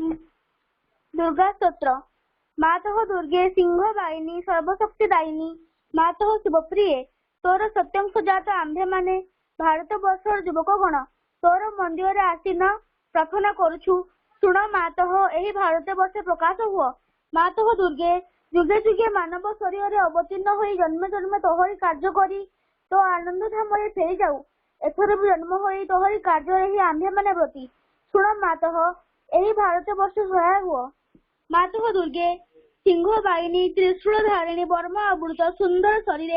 दुर्गा स्तोत्र। मातः दुर्गे सिंहवाहिनी सर्वशक्तिदायिनी मातः शिवप्रिये तोर सत्यंश जात आंभे माने भारत वर्षर युवक गण तोर मंदिर आसीन प्रार्थना करुछु शुण मातः एही भारत वर्ष प्रकाश हुआ मातः दुर्गे जुगे जुगे मानव शरीर अवतीर्ण हो जन्म जन्म तोहरी कार्य करी तो आनंद धाम फेरी जाऊ एथर भी जन्म हो तोहरी कार्य ही आंभे माने प्रति शुण मातः एही भारत वर्ष सहाय हुआ मातः दुर्गे सिंह बाहिनी त्रिशूल धारिणी वर्मा आवृत सुंदर शरीर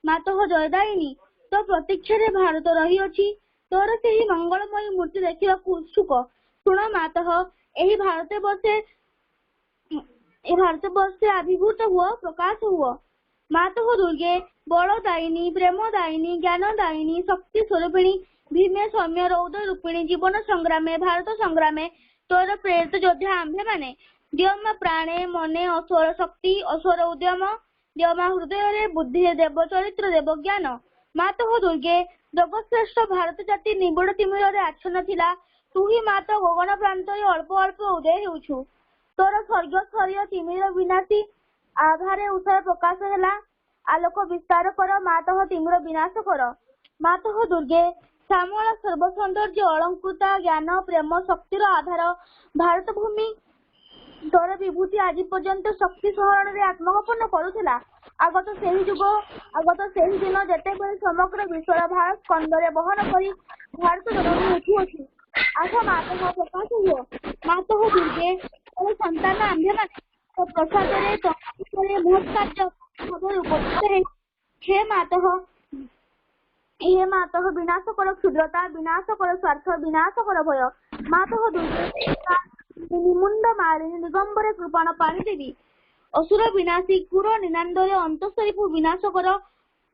मातः जयदायिनी तो प्रतीक्षारे भारत रही अछि तोर से ही मंगलमयी मूर्ति देखा उत्सुक शुण मातः एही भारत वर्षे आविर्भूत हुआ प्रकाश हुआ मातः दुर्गे बलदायिनी प्रेमदायिनी ज्ञानदायिनी शक्ति स्वरूपिणी भीमे सौम्य रौद्र रूपिणी जीवन संग्रामे भारत संग्रामे तोर प्रेरित योद्धा आंभे माने द्यम प्राणे मने असुर शक्ति असुर उद्यम द्यमा हृदय बुद्धि देव चरित्र देव ज्ञान मातः दुर्गे जगश्रेष्ठ भारत जाति निबिड़ तिमिर आच्छन्न थिला तू ही मात गगन प्रांत अल्प अल्प उदय होउछु तोर स्वर्ग स्थरीय तिमिर विनाशी आधारे उषय प्रकाश हैला आलोक विस्तार कर मातः तिमिर विनाश कर मातः दुर्गे श्यामल सर्व सौंदर्य अलंकृता ज्ञान प्रेम शक्तिर आधार भारत भूमि तोर विभूति आज पर्यंत शक्ति सहरण रे आत्मगोपन करुथिला आगत सेही जुग आगत सेही दिन जेतेबेले समग्र विश्वर भारत स्कंदरे बहन करी भारत जननी उठुअछि आठ मातः प्रकाश हुओ मातः दुर्गे और संतान आंभे माने प्रसाद रे तोरे बहुत कार्य खबर उपस्थित है हे मातः विनाश कर क्षुद्रता विनाश कर स्वार्थ विनाश कर भय मातः दुर्गे मुंड मारिणी निगंबरे कृपाण पानी देवी असुर विनाशी कुर निनांदरे अंतःसरी विनाश कर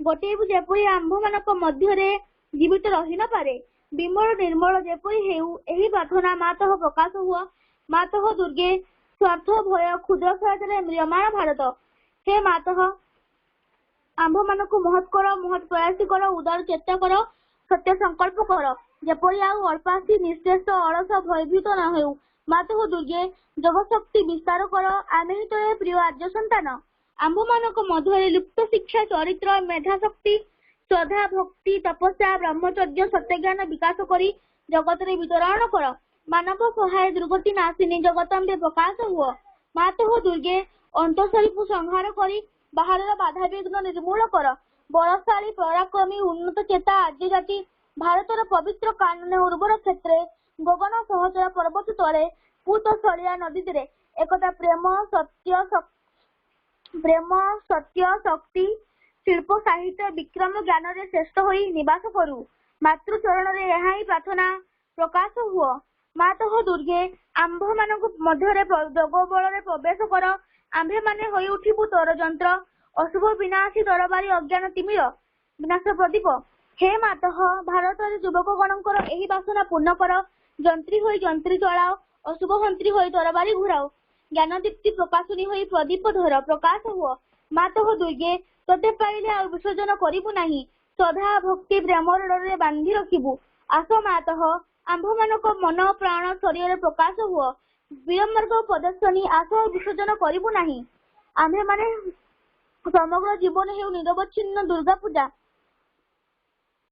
गोटे जेपरी आंभ मानक मध्य जीवित रही न पारे विमल निर्मल जेपरी हेउ एही प्रार्थना मातः प्रकाश हुआ मातः दुर्गे स्वार्थ भय क्षुद्र क्षयरे म्रियमाण भारत हे मातः आंभ मानक महत् कर महत् प्रयासी कर उदार चेष्टा कर सत्य संकल्प कर जेपरी आउ अल्पासी निश्चेष अलस भयभीत न हेउ मातः दुर्गे जगशक्ति विस्तार कर आमे ही तो प्रिय आर्य संतान आंभ मानक मध्य लुप्त शिक्षा चरित्र मेधा शक्ति श्रद्धा भक्ति तपस्या ब्रह्मचर्य सत्यज्ञान विकास करी जगत रे वितरण कर मानव सहाय दुर्गति नाशिनी जगतम्बे प्रकाश हुआ मातः दुर्गे अंतःसरी संहार करी बाहर बाधा विघ्न निर्मूल कर बलशाली पराक्रमी उन्नत चेता आर्य जाति भारतर पवित्र कानून उर्वर क्षेत्र गगन सहचर पर्वत तले पूतस्थलिया नदी तीरे एकता प्रेम सत्य शक्ति शिल्प साहित्य विक्रम ज्ञान रे श्रेष्ठ होई निवास करू मातृचरण रे यहाँ ही प्रार्थना प्रकाश हुआ मातः दुर्गे आंभ मानक मध्य जग बल रे प्रवेश कर आंभे माने होई उठिबु तोर यंत्र अशुभ विनाशी दरबारी अज्ञान तिमिर विनाश प्रदीप हे मातः भारत युवक गणकर एही वासना पूर्ण कर जंत्री होई जंत्री चलाओ अशुभ मंत्री होई दरबारी घुराओ ज्ञान दीप्ति प्रकाशनी होई प्रदीप धर प्रकाश हुआ मातः दुर्गे तोते पाइले आ विसर्जन करिबु नाही श्रद्धा भक्ति प्रेम रे बांधी रखिबु आस मातः आंभ मानक मन प्राण शरीर प्रकाश हुआ विरमार्ग प्रदर्शनी आस विसर्जन करिबु नाही आम्भे माने समग्र जीवन हेउ निरवच्छिन्न दुर्गा पूजा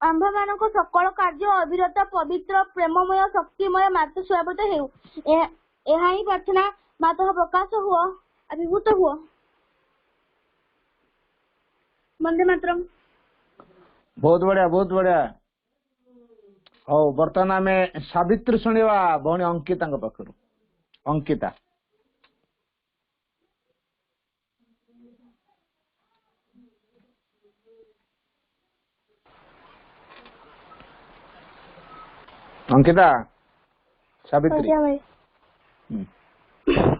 आंभ मानक सकल कार्य अविरत पवित्र प्रेममय शक्तिमय मातृ स्वागत हेउ एहा ही प्रार्थना मातः प्रकाश हुआ अभिभूत हुआ वंदे मातरम। बहुत बढ़िया हो बर्तमान आम सावित्री शुणा भौणी अंकिता पाखर Ankita Ankita Savitri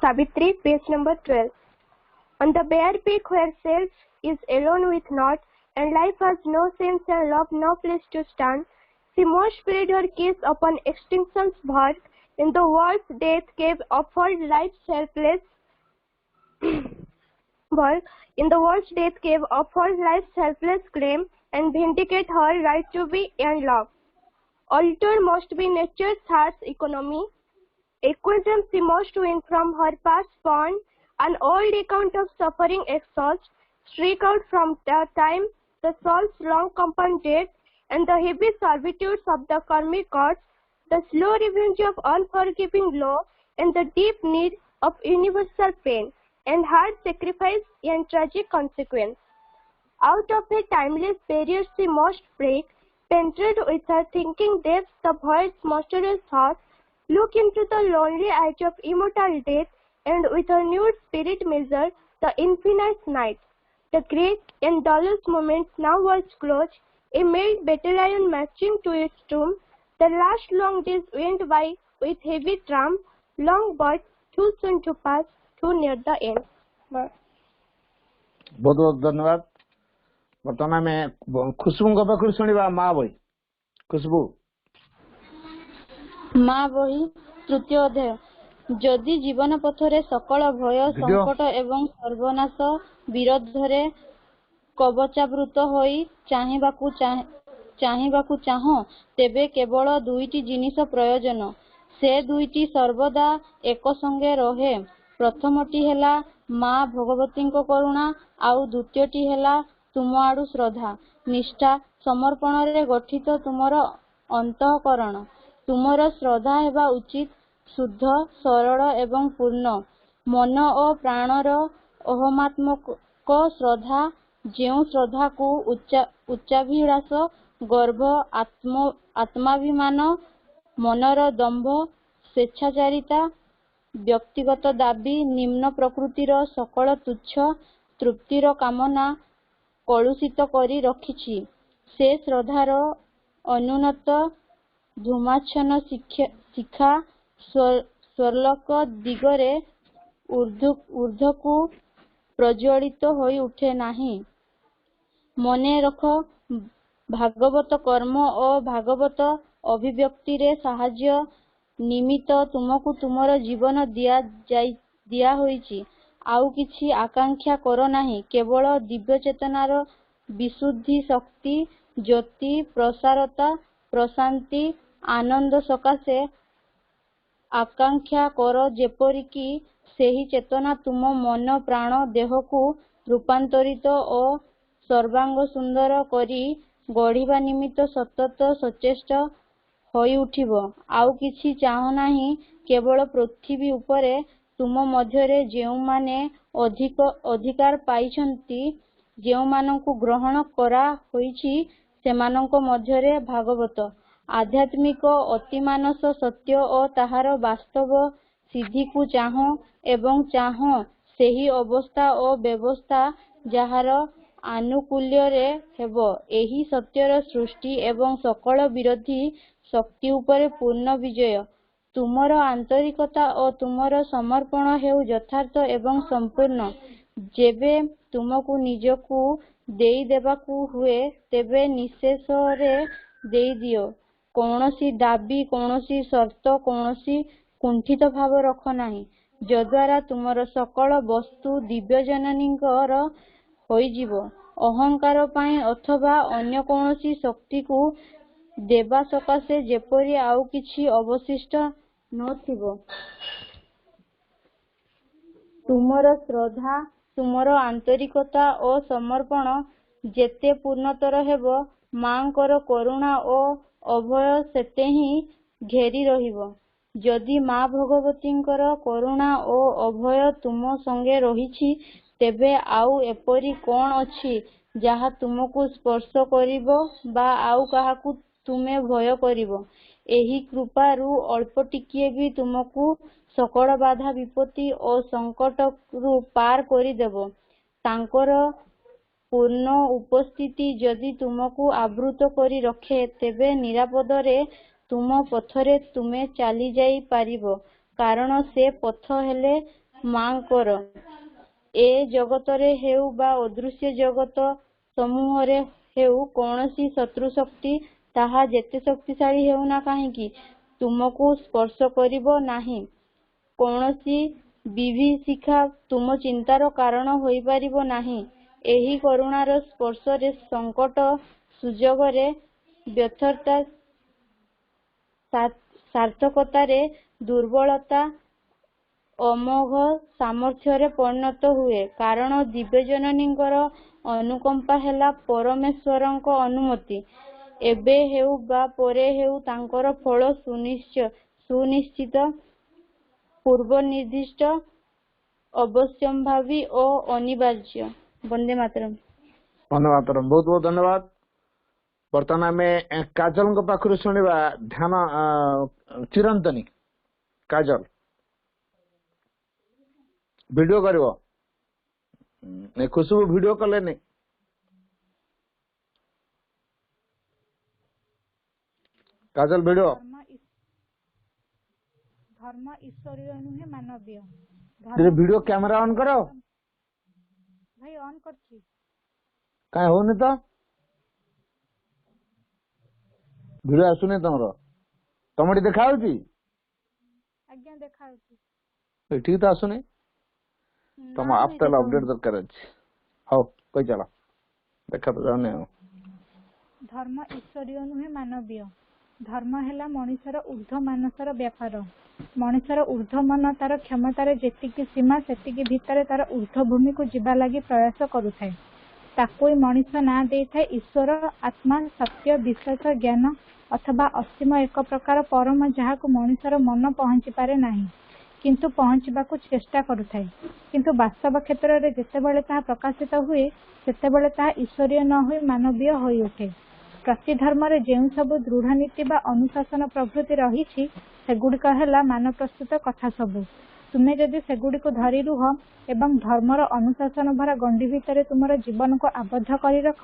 Savitri, page number 12. On the bare peak where self is alone with naught, and life has no sense and love no place to stand, she must spread her kiss upon extinction's verge. In the world's death cave, uphold life's helpless world. In the world's death cave, uphold life's helpless claim, and vindicate her right to be and love. Altar must be nature's harsh economy. Equation she must win from her past bond, an old account of suffering exhaust, streak out from the time the soul's long compound debt, and the heavy servitudes of the karmic gods, the slow revenge of unforgiving law, and the deep need of universal pain, and hard sacrifice and tragic consequence. Out of a timeless barrier she must break, penetrate with her thinking depths the void's monstrous thought, look into the lonely eyes of immortal death, and with her nude spirit measure the infinite night. The great and dullest moments now was closed, a mailed battalion marching to its tomb. The last long days went by with heavy tramp, long but too soon to pass, too near the end. बहुत बहुत धन्यवाद। बर्तमान आम खुशबू पाखु शुणा माँ बही। खुशबू माँ बही तृतीय अध्याय। जदि जीवन पथरे सकल भय संकट एवं सर्वनाश विरोधरे कवचावृत होई चाहिबाकु चाह तेबे केवल दुईटी जिनिस प्रयोजन। से दुईटी सर्वदा एक संगे रहे। प्रथमटी हेला माँ भगवती करुणा आउ द्वितीयटी हेला तुम आडु श्रद्धा निष्ठा समर्पण रे गठित तुमर अंतःकरण। तुमर श्रद्धा हेबा उचित शुद्ध सरल एवं पूर्ण। मन और प्राणर अहमात्मक श्रद्धा जेउ श्रद्धा को उच्चाभिलाष गर्भ आत्माभिमान मनर दंभ स्वेच्छाचारिता व्यक्तिगत दाबी निम्न प्रकृतिर सकल तुच्छ तृप्तिर कामना कलुषित करी रखिछि। से श्रद्धार अनुन्नत धूमाच्छन्न शिखा स्वर्लोक दिगरे ऊर्ध्वकु प्रज्वलित होई उठे नाही। मने रख भागवत कर्म और भागवत अभिव्यक्ति रे साहाय्य निमित्त तुमको तुमर जीवन दिया होईछि। आउ किछि आकांक्षा करो नाही। केवल दिव्य चेतनार विशुद्धि शक्ति ज्योति प्रसारता प्रशांति आनंद सकाशे आकांक्षा कर जेपरिकी सेही चेतना तुम मन प्राण देह को रूपांतरित और सर्वांग सुंदर करी गढ़िबा निमित्त सतत सचेष्ट होई उठिबो। आउ किछि चाह नाही। केवल पृथ्वी उपरे तुम मध्यरे जेउमाने अधिकार पाइछंती जेउमानंकु ग्रहण करा होईछि सेमानंको मध्यरे भागवत आध्यात्मिक अतिमानस सत्य और ताहार वास्तव सिद्धि को चाह एवं चाह सेही अवस्था और व्यवस्था जहार आनुकूल्य रे हेबो। एही सत्यर सृष्टि एवं सकल विरोधी शक्ति उपरे पूर्ण विजय। तुमर आंतरिकता और तुमर समर्पण हेउ यथार्थ एवं संपूर्ण। जेबे तुमको निजकु देई देबाकु हुए तेबे निशेष रे देई दियो। कौनसी दाबी कौनसी शर्त कौनसी कुंठित भाव रख नाही जद्वारा तुमर सकल वस्तु दिव्य जननींकर होई जीवो। अहंकार पाई अथवा अन्य कौनसी शक्ति को देवा सकाशे जेपरि आउ किछि अवशिष्ट नथिबो। तुमर श्रद्धा तुमर आंतरिकता और समर्पण जेते पूर्णतर हेबो मांकर करुणा और अभय सेते ही घेरी रहिबो। जदि माँ भगवतींकर करुणा और अभय तुम संगे रहिछि तेबे आउ एपरि कोन अछि जहा तुमको स्पर्श करिबो बा आउ काहाकू तुमे भय करिबो। एही कृपारु अल्प टिकिए भी तुमको सकल बाधा विपत्ति और संकट रु पार करि देबो। तांकर पूर्ण उपस्थिति जदि तुमको आवृत करी रखे तेबे निरापदरे तुम पथरे तुमे चली जाई पारिबो। कारण से पथ हेले मांकर। ए जगतरे हेउ बा अदृश्य जगत समूहरे हेउ कौनसी शत्रु शक्ति ताहा जेते शक्तिशाली हेउ ना काहेकि तुमको स्पर्श करिबो नाही। कौनसी विभीषिका तुम चिंतार कारण होई पारिबो नाही। एही करुणार स्पर्शरे संकट सुजोगरे व्यर्थता ସାର୍ଥକତାରେ ଦୁର୍ବଳତା ଅମୋଘ ସାମର୍ଥ୍ୟରେ ପରିଣତ ହୁଏ। କାରଣ ଦିବ୍ୟଜନନୀଙ୍କର ଅନୁକମ୍ପା ହେଲା ପରମେଶ୍ୱରଙ୍କ ଅନୁମତି। ଏବେ ହେଉ ବା ପରେ ହେଉ ତାଙ୍କର ଫଳ ସୁନିଶ୍ଚିତ, ପୂର୍ବ ନିର୍ଦ୍ଦିଷ୍ଟ, ଅବଶ୍ୟମ୍ଭାବୀ ଓ ଅନିବାର୍ଯ୍ୟ। ବନ୍ଦେ ମାତରମ୍। ବନ୍ଦେ ମାତରମ୍। ବହୁତ ବହୁତ ଧନ୍ୟବାଦ। ବର୍ତ୍ତମାନ ଆମେ କାଜଲଙ୍କ ପାଖରୁ ଶୁଣିବା ଧ୍ୟାନ ଚିରନ୍ତନୀ। କାଜଲ ଭିଡିଓ କରିବ। ଖୁସବୁ ଭିଡିଓ କଲେନି। କାଜଲ ଭିଡିଓ। ଧର୍ମ ଈଶ୍ୱରୀୟ ନୁହେଁ ମାନବୀୟ। ଭିଡିଓ କ୍ୟାମେରା ଅନ୍ କର। ଭାଇ ଅନ୍ କରିଛି। କାଇଁ ହଉନି ତ? ଭିଡିଓ ଆସୁନି ତମର? ତମଠି ଦେଖା ହଉଛି? ଆଜ୍ଞା ଦେଖା ହଉଛି। ଏଠିକି ତ ଆସୁନି। ତମ ଆପ୍ ତାହେଲେ ଅପଡେଟ୍ ଦରକାର ଅଛି। ହଉ କହି ଚାଲ। ଦେଖା ତ ଯାଉନି ଆଉ। ଧର୍ମ ଈଶ୍ୱରୀୟ ନୁହେଁ ମାନବୀୟ। ଧର୍ମ ହେଲା ମଣିଷର ଊର୍ଦ୍ଧ୍ୱ ମାନସର ବ୍ୟାପାର। ମଣିଷର ଊର୍ଦ୍ଧ୍ୱ ମନ ତାର କ୍ଷମତାରେ ଯେତିକି ସୀମା ସେତିକି ଭିତରେ ତାର ଊର୍ଦ୍ଧ୍ୱ ଭୂମିକୁ ଯିବା ଲାଗି ପ୍ରୟାସ କରୁଥାଏ। ତାକୁ ମଣିଷ ନାଁ ଦେଇଥାଏ ଈଶ୍ୱର, ଆତ୍ମା, ସତ୍ୟ, ବିଶ୍ୱାସ, ଜ୍ଞାନ ଅଥବା ଅସୀମ ଏକ ପ୍ରକାର ପରମ, ଯାହାକୁ ମଣିଷର ମନ ପହଞ୍ଚି ପାରେ ନାହିଁ କିନ୍ତୁ ପହଞ୍ଚିବାକୁ ଚେଷ୍ଟା କରୁଥାଏ। କିନ୍ତୁ ବାସ୍ତବ କ୍ଷେତ୍ରରେ ଯେତେବେଳେ ତାହା ପ୍ରକାଶିତ ହୁଏ ସେତେବେଳେ ତାହା ଈଶ୍ୱରୀୟ ନ ହୋଇ ମାନବୀୟ ହୋଇଉଠେ। ପ୍ରତି ଧର୍ମରେ ଯେଉଁ ସବୁ ଦୃଢ଼ ନୀତି ବା ଅନୁଶାସନ ପ୍ରଭୃତି ରହିଛି ସେଗୁଡ଼ିକ ହେଲା ମାନପ୍ରସ୍ତୁତ କଥା ସବୁ। ତୁମେ ଯଦି ସେଗୁଡ଼ିକୁ ଧରି ରୁହ ଏବଂ ଧର୍ମର ଅନୁଶାସନ ଭରା ଗଣ୍ଡି ଭିତରେ ତୁମର ଜୀବନକୁ ଆବଦ୍ଧ କରି ରଖ,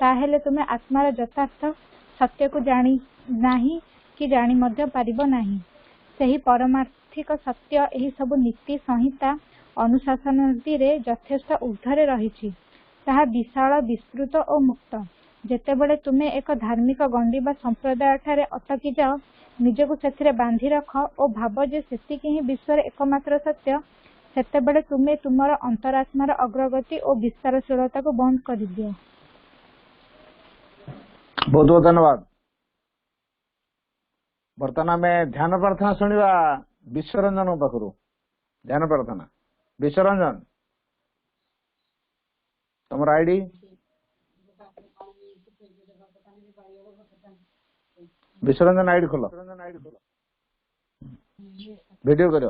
ତାହେଲେ ତୁମେ ଆତ୍ମାର ଯଥାର୍ଥ ସତ୍ୟକୁ ଜାଣି ନାହିଁ କି ଜାଣି ମଧ୍ୟ ପାରିବ ନାହିଁ। ସେହି ପରମାର୍ଥିକ ସତ୍ୟ ଏହି ସବୁ ନୀତି ସଂହିତା ଅନୁଶାସନାଦିରେ ଯଥେଷ୍ଟ ଊର୍ଦ୍ଧ୍ୱରେ ରହିଛି। ତାହା ବିଶାଳ, ବିସ୍ତୃତ ଓ ମୁକ୍ତ। ଯେତେବେଳେ ତୁମେ ଏକ ଧାର୍ମିକ ଗଣ୍ଡି ବା ସମ୍ପ୍ରଦାୟଠାରେ ଅଟକି ଯାଅ, ନିଜକୁ ସେଥିରେ ବାନ୍ଧି ରଖ ଓ ଭାବ ଯେ ସେତିକି ହିଁ ବିଶ୍ୱରେ ଏକମାତ୍ର ସତ୍ୟ, ସେତେବେଳେ ତୁମେ ତୁମର ଅନ୍ତରାତ୍ମାର ଅଗ୍ରଗତି ଓ ବିସ୍ତାରଶୀଳତାକୁ ବନ୍ଦ କରିଦିଅ। ବହୁତ ବହୁତ ଧନ୍ୟବାଦ। ବର୍ତ୍ତମାନ ଆମେ ଧ୍ୟାନ ପ୍ରାର୍ଥନା ଶୁଣିବା ବିଶ୍ୱରଞ୍ଜନଙ୍କ ପାଖରୁ। ଧ୍ୟାନ ପ୍ରାର୍ଥନା। ବିଶ୍ୱରଞ୍ଜନ, ତମର ଆଇଡି? ବିଶ୍ୱରଞ୍ଜନ ଆଇଡି ଖୋଲ। ଭିଡିଓ କର।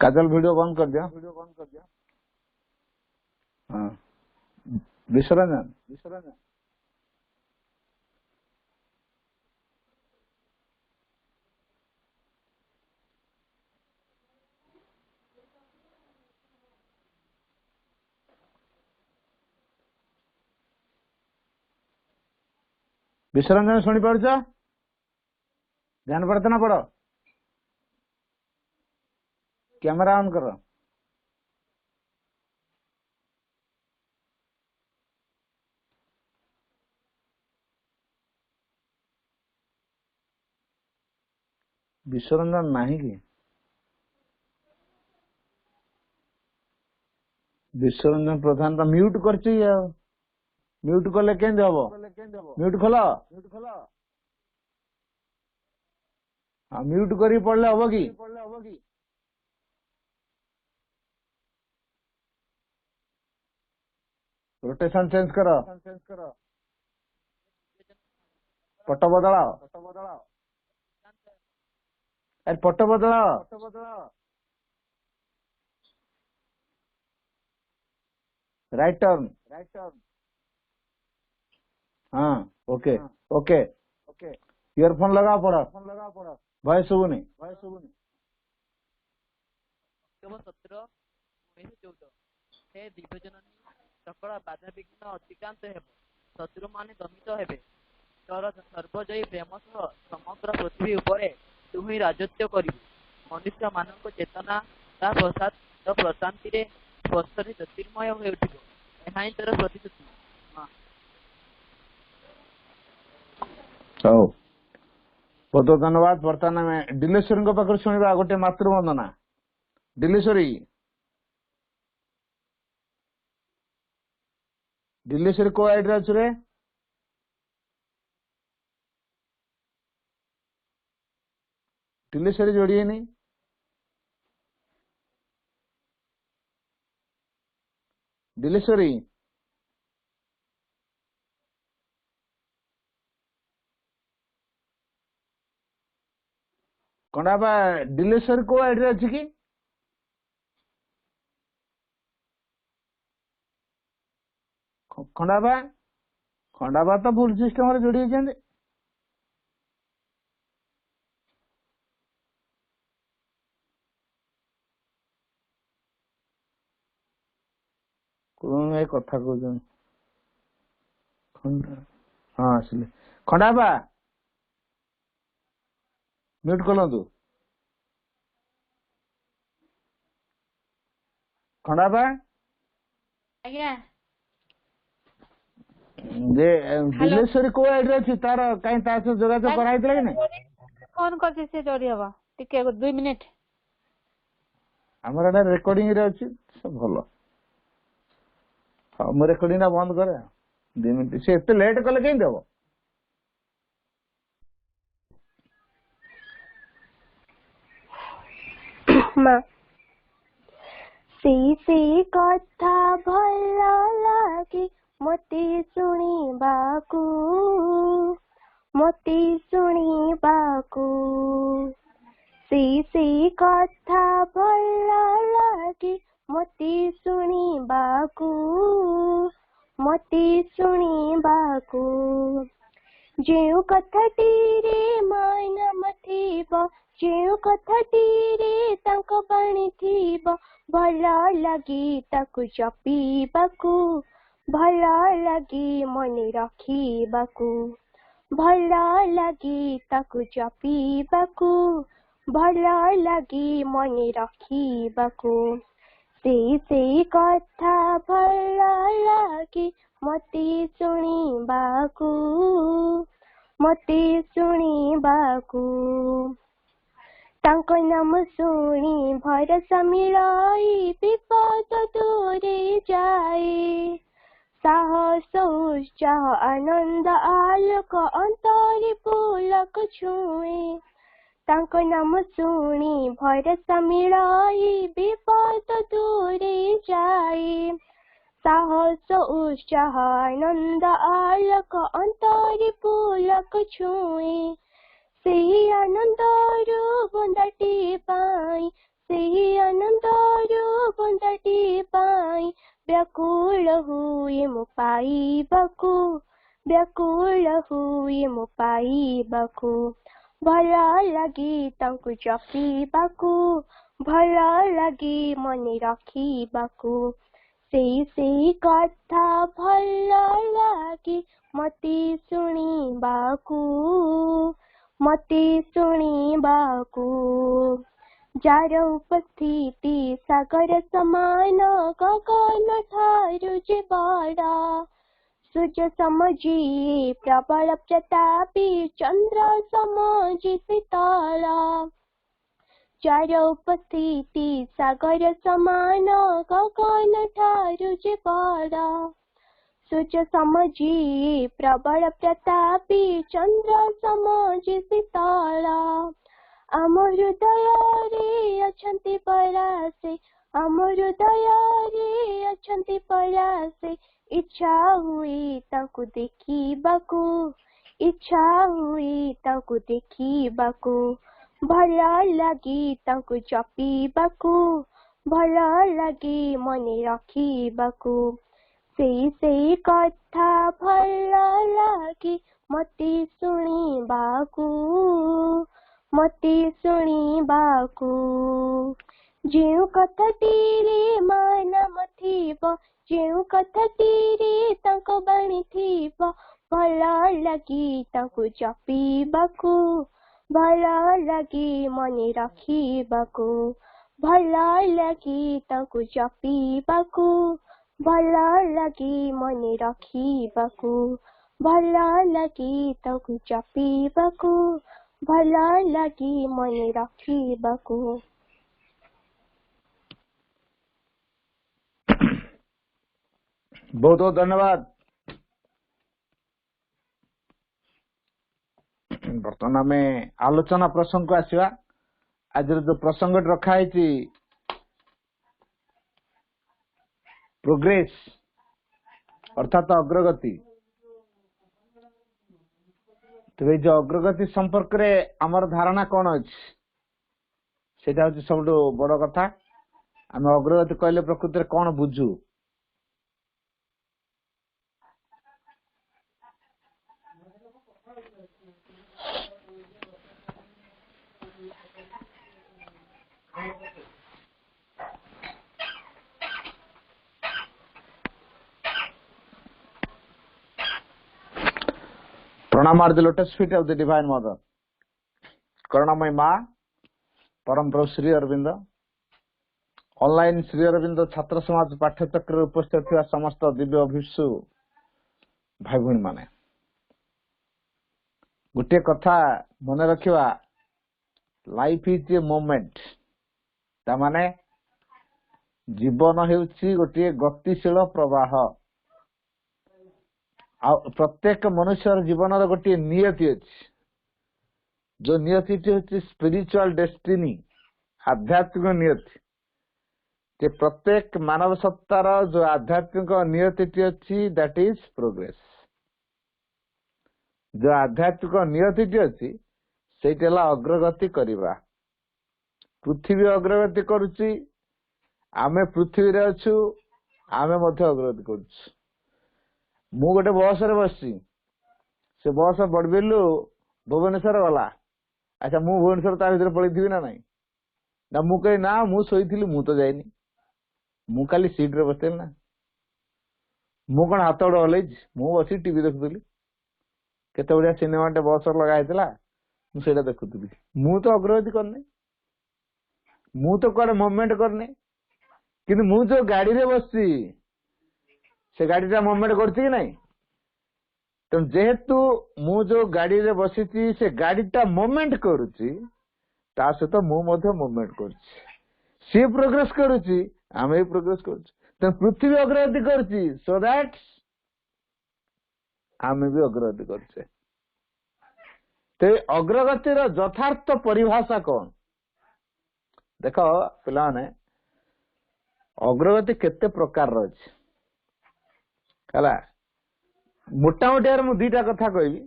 काजल वीडियो बंद कर दिया। हाँ विश्वरंजन विश्वरंजन शुणी पारुछ? ध्यान प्रार्थना पढ़। कैमरा ऑन करो। विश्वरंजन नहीं कि विश्वरंजन प्रधान तो म्यूट कर म्यूट कले केंदे हबो? म्यूट खोल। हाँ म्यूट करी पड़ले हबो कि? रोटेशन चेंज करो। पट बदलाओ। अरे पट बदलाओ। Right turn. हाँ ओके ओके। इयरफोन लगा पड़ा। भय शुभुनी। 17-14 हे दिव्यजननी सकल बाधाविघ्न अतिक्रांत हेब, शत्रु माने दमित हेबे। तोर सर्वजयी प्रेम सह समग्र पृथ्वी उपरे तू ही राजत्व करिबु। मनुष्य मानक चेतना ता प्रसाद तो प्रशांति रे स्पर्शरे ज्योतिर्मय होई उठिबो। एहा ही तोर प्रतिश्रुति। हौ बहुत धन्यवाद। बर्तमान आम डिलेश्वरी पाखे शुणा गोटे मातृवंदना। डिलेश्वरी डिलेश्वरी को आईडी अच्छे रे? डिलेश्वरी जोड़िए नहीं। डिलेश्वरी कंडाबा डिलेश्वरी को आईडी अच्छी कि खंडाबा खंडाबा तो भूल सिस्टम जोड़ी कथा कहते हाँ आसिले खंडाबा म्यूट कलु खंडाबा आज्ञा जे दिलेश्वरी को आईडी अच्छी तार कहीं जोगाजोग कराई कि नहीं? फोन कर से जोड़ी हवा टिके 2 मिनिट आमर एटा रेकर्डिंग रे अच्छी सब भल। हाँ मु रेकर्डिंग बंद करे 2 मिनिट से एते लेट कले कहीं देव माँ से कथा भल लागे मते शुणिबाकू से कथा भल लागे मते शुणिबाकू जेउ कथाटीरे मायना थिब जेउ कथाटीरे तांको बाणी थिब भल लगी ताकू जपिबाकू भल लगी मने रखिबाकू भल लगी ताकू जपिबाकू भल लगी मने रखिबाकू से कथा भल लगी मते शुणिबाकू तांको नाम शुणी भरसा मिलाई विपद दूरे जाए साहस उत्साह आनंद आलोक अंतरी पुलक छुए तांको नाम शुणी भरसा मिलाई विपद दूरे जाए साहस उत्साह आनंद आलोक अंतरी पुलक छुए सेही आनंदरू बुंदाटी पाई सेही आनंदरू बुंदाटी पाई व्याकुल हुए मु पाइबाकू व्याकुल हुए मु पाइबाकू भल लगी तांकु जपिबाकू भल लगी मने रखिबाकू से कथा भल लगी मते शुणिबाकू जार उपस्थिति सागर समान गगन ठारू जे बड़ा सूर्य समझिए प्रबल प्रतापी चंद्र समझि शीतला जार उपस्थिति सागर समान गगन ठारू जे बड़ा सूर्य समझिए प्रबल प्रतापी चंद्र समझि शीतला आम हृदय रे अछंती परासे आम हृदय रे अछंती परासे इच्छा हुई ताकू देखिबाकू भल लगी ताकू जपिबाकू भल लगी मने रखिबाकू से कथा भल लगी मते शुणिबाकू जेउ कथाटीरे मानम थिब जेउ कथाटीरे तांको बाणी थिब भल लगी तांको जपिबाकू भल लगी मने रखिबाकू भल लगी तांको जपिबाकू भल लगी मने रखिबाकू भल लगी तांको जपिबाकू ଭଲ ଲାଗି ମନେ ରଖିବାକୁ। बहुत बहुत धन्यवाद। बर्तमान आम आलोचना प्रसंग को आसवा। आज जो प्रसंग रखा है प्रोग्रेस अर्थात अग्रगति। तो ये जो अग्रगति संपर्क रे आमर धारणा कौन अच्छी सेटा हूँ सब बड़ कथा। आम अग्रगति कहले प्रकृति में कौन बुझू। प्रणाम are the lotus feet of the divine mother. करुणामय माँ परम प्रभु श्री अरविंद ऑनलाइन श्री अरविंद छात्र समाज पाठ्यचक्र उपस्थित हुआ समस्त दिव्य अभिषु भाई भूणी माने गोटे कथा मन रखा लाइफ इज ए मोमेंट। तामाने जीवन हेउची गोटे गतिशील प्रवाह। प्रत्येक मनुष्य जीवन गोटे नियति अच्छी जो नियति हूँ स्पिरिचुअल डेस्टिनी आध्यात्मिक नियति। जे प्रत्येक मानव सत्तार जो आध्यात्मिक नियति अच्छी दैट इज प्रोग्रेस। जो आध्यात्मिक नियति अच्छी से अग्रगति करवा। पृथ्वी अग्रगति करुच्ची आमे पृथ्वी रे अच्छु आमे मध्य अग्रगति करुच्छु। मु गोटे बस रे बसছি से बस बड़बिलु भुवनेश्वर गला। अच्छा मु भुवनेश्वर ता भीतर पळैथिबि ना नाही ना मु कहि ना मु सोईथिली मु तो जाइनी मु खाली सीट रे बसतेल ना मु कोन हाथ गोड़ हलैछि मु बसी टीवी देखुथली केते बढिया सिनेमा टे बस लगा हैतला मु सेटा देखुथली। मु तो अग्रगति करने मु तो कोड मूवमेंट करने किंतु मु जो गाड़ी रे बसছি से गाड़ीटा मूवमेंट करछि कि नहीं। तो जेहेतु मु जो गाड़ी रे बसी से गाड़ीटा मूवमेंट करुच्ची ता सहित मु मध्य मूवमेंट करुच्ची। सी प्रोग्रेस करुच्ची आमे भी प्रोग्रेस करुच्ची। तो पृथ्वी अग्रगति करुच्ची सो दैट आमे भी अग्रगति करुच्चे। तो अग्रगतिर यथार्थ परिभाषा कौन देख पिला ने अग्रगति केते प्रकार रही है। मोटामोटी मु दीटा कथा कहबी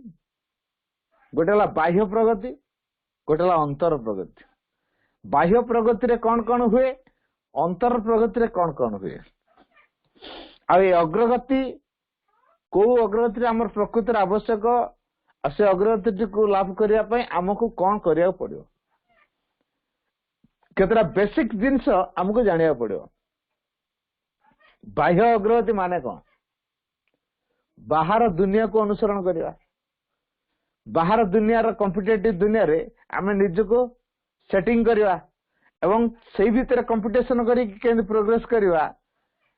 गोटे बाह्य प्रगति गोटे अंतर प्रगति। बाह्य प्रगति रे कौन कौन हुए अंतर प्रगति रे कौन कौन हुए आ अग्रगति को अग्रगति आम प्रकृति आवश्यक से अग्रगति को लाभ करने आमको कौन करिया पड़ो केतरा बेसिक जिनस आमको जानिया पड़ो। बाह्य अग्रगति माने कौन बाहर दुनिया को अनुसरण करवा। बाहर दुनिया रो कॉम्पिटिटिव दुनिया रे आमे निज को सेटिंग करवा एवं सेही भीतर कंपटीशन करी केन प्रोग्रेस करवा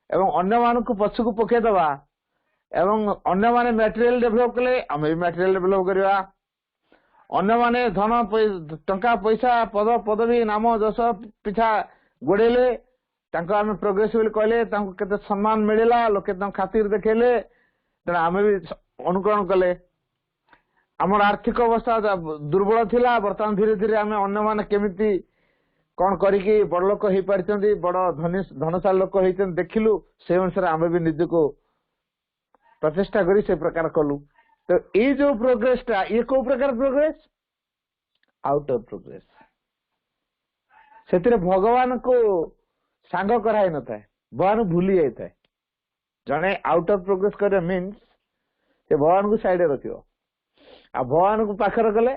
एवं अन्य मान को पछ को पके दवा एवं अन्य माने मटेरियल डेवलप कले आमे भी मटेरियल डेवलप करवा। अन्य माने धन टंका पैसा पद पदवी नाम जस पिछा गोडेले तांको आमे प्रोग्रेस बोली कहले तांको केते सम्मान मिलिला लोके तांको खातिर देखेले आमे भी अनुकरण कले। आमर आर्थिक अवस्था दुर्बल थिला वर्तमान धीरे धीरे आमे अन्य माने केमिति कौन करिकी बड़ लोक हो पारिछन्ती बड़ धनशाली लोक होइछन देखिलु से अनुसार आमे भी निज को प्रचेष्टा करी से प्रकार कलु। तो ये जो प्रोग्रेस टा ये को प्रकार प्रोग्रेस आउट ऑफ प्रोग्रेस से भगवान को सांग कराई न थाए भगवान भूली जाए थाए। जने आउट ऑफ प्रोग्रेस करे मीन्स से भगवान को साइड रखियो आ भगवान को पाखर गले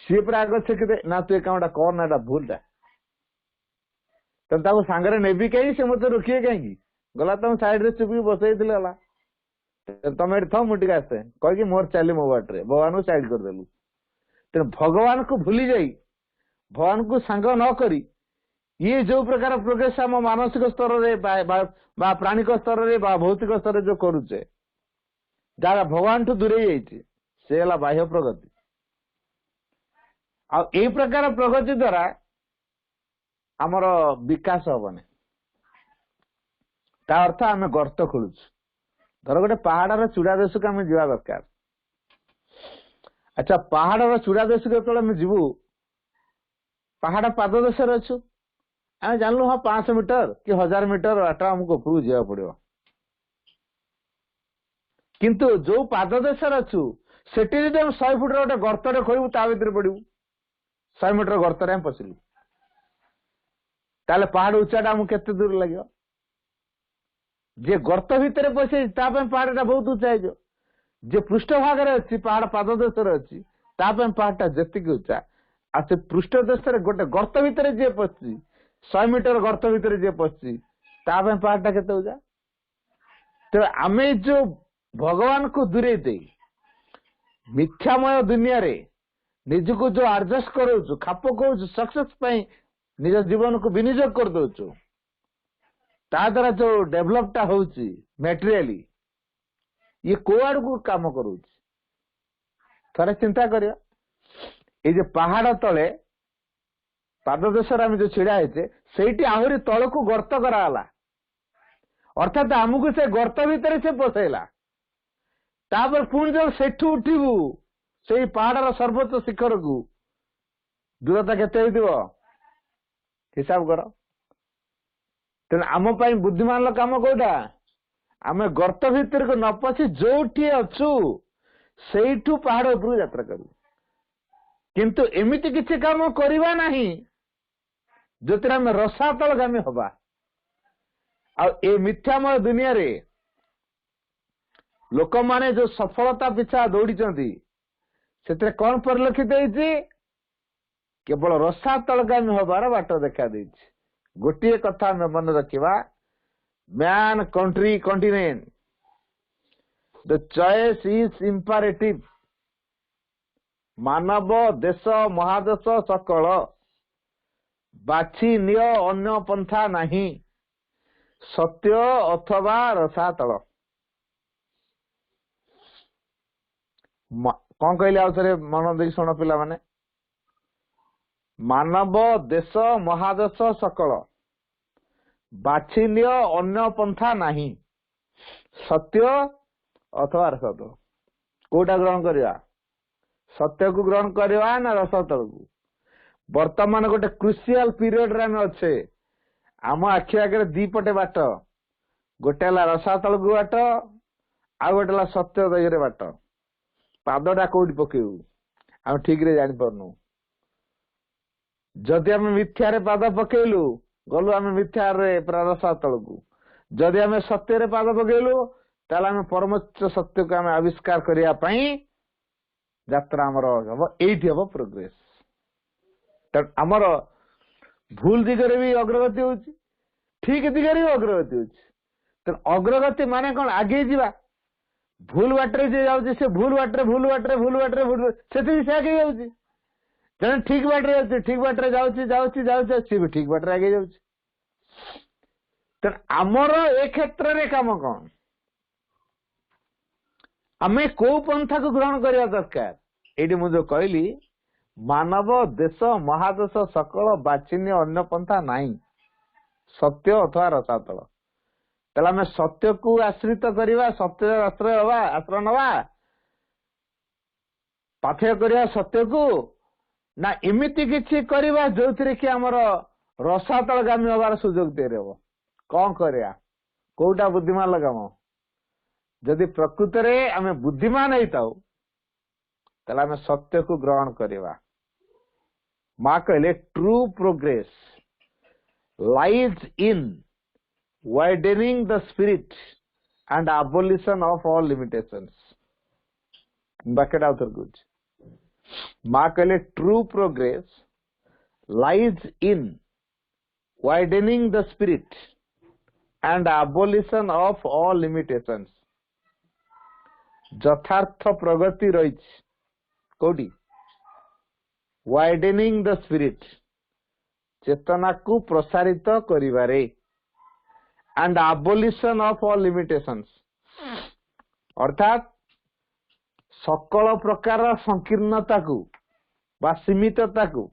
सी पर आग छेकिदे ना तू कामटा कर ना भूलटा तो सांगरे नेबी कहीं से मत रोकिए कहीं गला तुम साइड रे चुपी बसई दिले गला तुम एट थो मुटिक आसे कह मोर चली मो बाटे भगवान को साइड करदेलु। तेना भगवान को भूली जाई भगवान को सांग न करी ये जो प्रकार प्रोग्रेस आम मानसिक स्तर रे बा प्राणिक स्तर रे बा भौतिक स्तर रे जो करुचे जहाँ भगवान ठू दूरे जाइए से बाह्य प्रगति। आ एई प्रकार प्रगति द्वारा आमर विकास हबनी ता अर्थ आम गर्त खोलुଛୁ धर गोटे पहाड़र चूड़ा देश को आम जा दरकार अच्छा पहाड़र चूड़ा देश को जो जीवु पहाड़ पाद देश अच्छु आम जानलु हाँ 500 मीटर कि 1000 मीटर बाट आमको उपरକୁ ଯିବାକୁ पड़ो किंतु जो पाद देश अच्छु सेठी जब 100 फुट गोटे गर्त खोलू ता भर पड़ू 100 मीटर गर्त पशिलु ताले पहाड़ उच्चाटा आमको केते दूर लगे जे गर्त भितर पशे पहाड़ा बहुत उच्चा हो जे पृष्ठ भाग अच्छी पहाड़ पाद देश अच्छी पहाड़ा जी उच्चा आ से पृष्ठ देश गोटे गर्त भितर जी पशि 100 मीटर गर्त भितर जी पशि पहाड़ा केते उच्चा तेरे आम जो भगवान को दूरे दे मिथ्यामय दुनिया रे निजको जो एडजस्ट करो खाप करो सक्सेस निज जीवन को विनियोग कर दो ता द्वारा जो डेभलपटा होची मटेरियली ये को आड़ को काम करू थोड़े चिंता करिया ये जो पहाड़ तले पाद देश जो छिड़ा है से आहरी तल को गर्त कराला अर्थात आमको से गर्त भितर से पसैला तापर पुणी जो सेठू उठू से पहाड़र सर्वोच्च शिखर को दूरता केते हिसाब कर तेना आम बुद्धिमान काम कौटा आम गर्त भितर को न पशि जो अच्छु से पहाड़ उपरू यात्रा करू किंतु एमिति किछि काम करिबा नाही जोतिर आम रसातलगामी हबा आ ए मिथ्यामय दुनिया रे लोक माने जो सफलता पिछा दौड़ी से कौन परिलक्षित होती केवल रसातलगामी हबार बाट देखा देछि गोटे कथा में मन रखा man country continent the choice is imperative मानव देश महादेश सकल बाछि निय अन्य पंथा नहीं सत्य अथवा रसातल कौन कहले आउ थे मन देख शुण पिला माने मानव देश महादेश सकल बाछिन्य अन्य पंथा नहीं सत्य अथवा रसतल कोटा ग्रहण करवा सत्य को ग्रहण करवा ना रसतल को वर्तमान गोटे क्रुशियल पीरियड रे अच्छे आम आखि आगे दीपटे बाट गोटे रसातल को बाट आ गोटे सत्य दय बाट पादटा कौटी पकेबू आम ठीक रे जानी पारनु जदि आम मिथ्यारे पाद पकेलु गलु आम मिथ्यारे रसातल को जदि आम सत्य पाद पकेलु ताले आम परमोच्च सत्य को आम आविष्कार करिया पई यात्रा आमर हम एठी हम प्रोग्रेस आमर भूल दिगरे भी अग्रगति होची ठीक दिगरे भी अग्रगति होची तो अग्रगति माने कौन आगे जीवा भूल बाटरे जे जाउची से भूल बाटरे से आगे जाउची जन ठीक बाटरे जाउची ठीक बाटरे जाउची सी भी ठीक बाटरे आगे जाउची तो आमर ए क्षेत्र रे काम कौन आमे को पंथा को ग्रहण करिया दरकार एडी मु जो कहली मानव देश महादेश सकल बाचिन्य अन्य पंथा नहीं सत्य अथवा रसातल ताले आमे सत्य को आश्रित करिवा सत्य आश्रय नवा पाथेय करिया सत्य को ना एमिति किछि करिवा जोथिरे कि हमर रसातलगामी हबार सुजोग देरेबो कौन करिया कोटा बुद्धिमान लगाम जदि प्रकृत रे आमे बुद्धिमान हेताउ ताले आमे सत्य को ग्रहण करिवा मां कहले true progress lies in widening the spirit and abolition of all limitations bucket out good मां कहले true progress lies in widening the spirit and abolition of all limitations यथार्थ प्रगति रही कोटी वाइडनिंग द स्पिरिट चेतना को प्रसारित करिवारे and abolition of all limitations अर्थात सकल प्रकार संकीर्णता को बा सीमितता को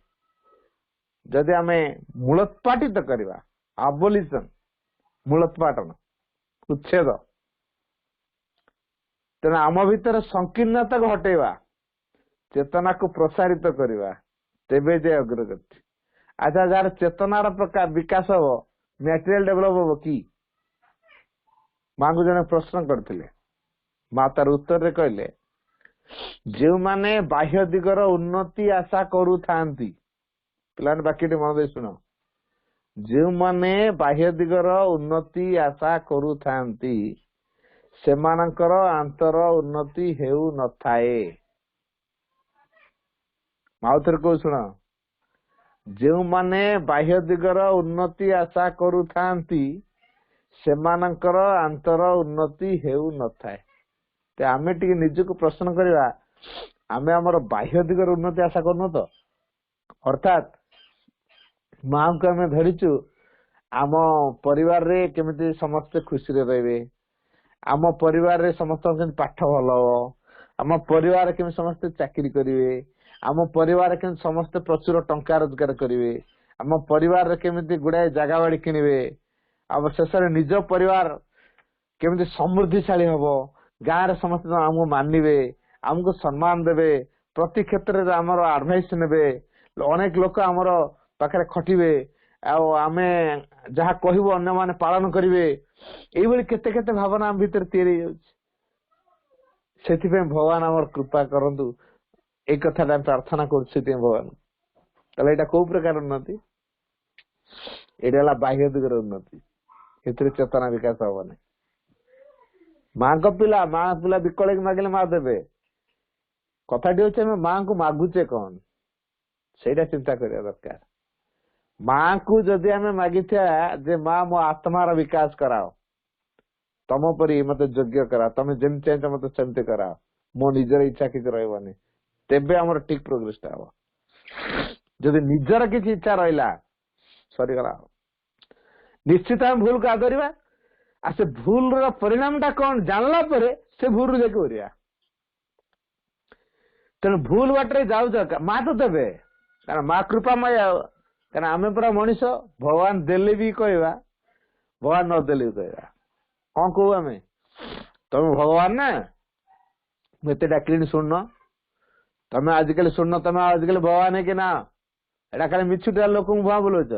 जदि आम मूलोत्पाटित करवा आबोलिशन मूलोत्पाटन उच्छेद तेना आम भीतर संकीर्णता को हटेवा चेतना को प्रसारित करवा तेबे जे अग्रगति। अच्छा जार चेतनार प्रकार विकास हम मैटेरियल डेभलप हम कि माँ को जने प्रश्न करथिले माँ तार उत्तर रे कहले जो माने बाह्य दिगर उन्नति आशा करू थांती प्लान बाकी मन दे सुनो जो माने बाह्य दिगर उन्नति आशा करू थांती सेमानकर आंतर उन्नति हेउ न थाए। माउथर को सुनो जो माने बाह्य दिगर उन्नति आशा करू थांती सेमानकर आंतर उन्नति हेउ न थाए। ते आमे टिके निजको प्रश्न करवा आमे हमर बाह्य दिगर उन्नति आशा करनो तो अर्थात माँ को आमे धरिचु आम परिवार रे केमिति समस्त खुशी रे रहबे आम परिवार रे समस्त केमिति पाठ भल हो आम परिवार केमिति समस्त चाकरी करिवे आम परिवार केमिति समस्त प्रचुर टंका रोजगार करिवे आम परिवार रे केमिति गुडाए जागा बाड़ी किनिवे आम शेष निज परिवार केमिति समृद्धिशाली हबो गाँ रे समस्त आमको मानिबे आमको सम्मान देबे प्रति क्षेत्र रे हमर एडवाइस नेबे अनेक लोक हमर पाखरे खटिबे आमे जहा कहबो अन्य माने पालन करिवे एइबोली केते केते भावना हम भीतर तैयारी होछि। सेति पे भगवान हमर कृपा करंतु ए कथाटा प्रार्थना करछि ते भगवान तले एटा को प्रकार उन्नति एटा ला बाह्य दिगर उन्नति एतरे चेतना विकास होबने माँ को पिला विकल मागिले माँ देवे कथाटी होचे माँ को मागुचे कौन सेटा चिंता करिया दरकार। माँ को जदि आमे मागिथा जे माँ मो आत्मार विकास कराओ तम परी मते योग्य करा तमे जेम चाहे मते सेमते कराओ मो निजर इच्छा किछ रहबनी तेबे हमर ठीक प्रोग्रेस ता हो। जदि निजर किछ इच्छा रहला सरी गला निश्चित हम भूल का करिवा आ से भूल रो परिणाम ता कौन जानला परे से भूल रो देखो रिया तेन भूल बाटरे जाऊ माँ तो देबे कारण माँ कृपा माया कारण आमे पूरा मनीष भगवान देले भी कहवा भगवान न देले भी कहवा कौन कहू आमे तुम भगवान ना मत डाकिली शुण तमें आजिकल शुण तमें आजिकल भगवान है कि ना एटा खाली मिछुटा लोक भुआ बोलोच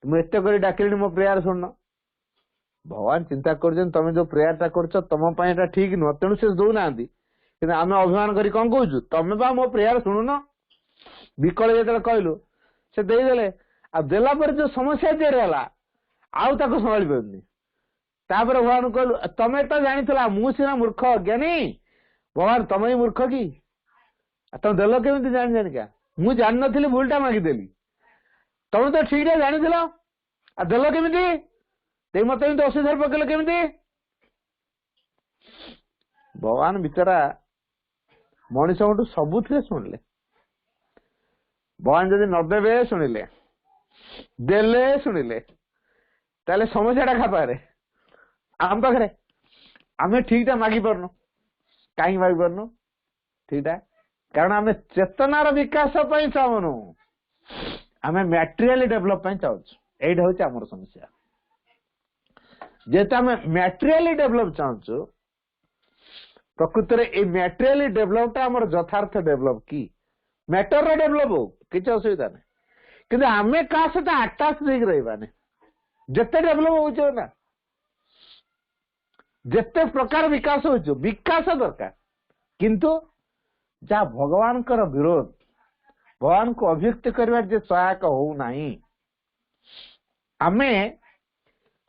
तुम एत कर डाकिली मो प्रेयर शुण भगवान चिंता कर तुम जो प्रेयर टा कर तुम ठीक नुह तेणु से दौना कि आम अभिमान करी कौन कहू तमें बा मो प्रेयर शुणुन विकल जो कहलु से देदेले आ देला पर जो समस्या तैयारी है आउ ताको संभाली पारुनी तापर भगवान कहलु तमें तो जानी मु सीना मूर्ख अज्ञानी भगवान तमें ही मूर्ख कि तुम देल केमी जानी जानिका मु जान नी भूलटा मागिदेली तमें तो ठीक जानी देल केमी मत असुविधा पकेल केमी भगवान बिचारा मनीष सबुथ शुणिले भगवान जदि नदेवे शुणिले देले शुणिले ताले समस्या खापारे आम पाखे आम ठीकटा मागि पारनु कहीं मागि पारनु ठीकटा कारण आम चेतनार विकास चाहूनु आम मैटेरियल डेभलप चाहूँ यही हूँ आम समस्या जेहेतु आम मैटेरियल डेभलप चाहूँ प्रकृत में मैटेरियल डेभलप आम यथार्थ डेभलप कि मैटर डेभलप हो किसी असुविधा नहीं कि आम क्या सहित आटाच रही जिते डेभलप हो जिते प्रकार विकास हो विकास दरकार किंतु जहाँ भगवान विरोध भगवान को अभिव्यक्त करने जे सहायक हो नहीं आमे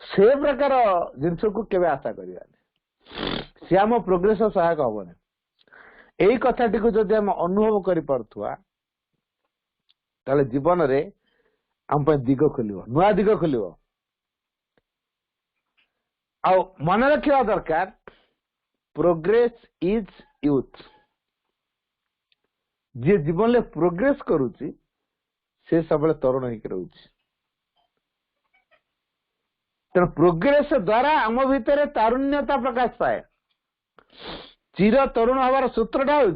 से प्रकार जिनस को केवे आशा करवानी सी आम प्रोग्रेस सहायक हबनी यही कथाटी को जदि आम अनुभव कर जीवन रे आम दिग खोल नुआ दिग खोल मन रखा दरकार प्रोग्रेस इज यूथ जी जीवन में प्रोग्रेस करुच्ची से सब तरुण होकर रोचे तेना प्रोग्रेस द्वारा आम भितर तारुण्यता प्रकाश पाए चिर तरुण हबार सूत्रटा हूँ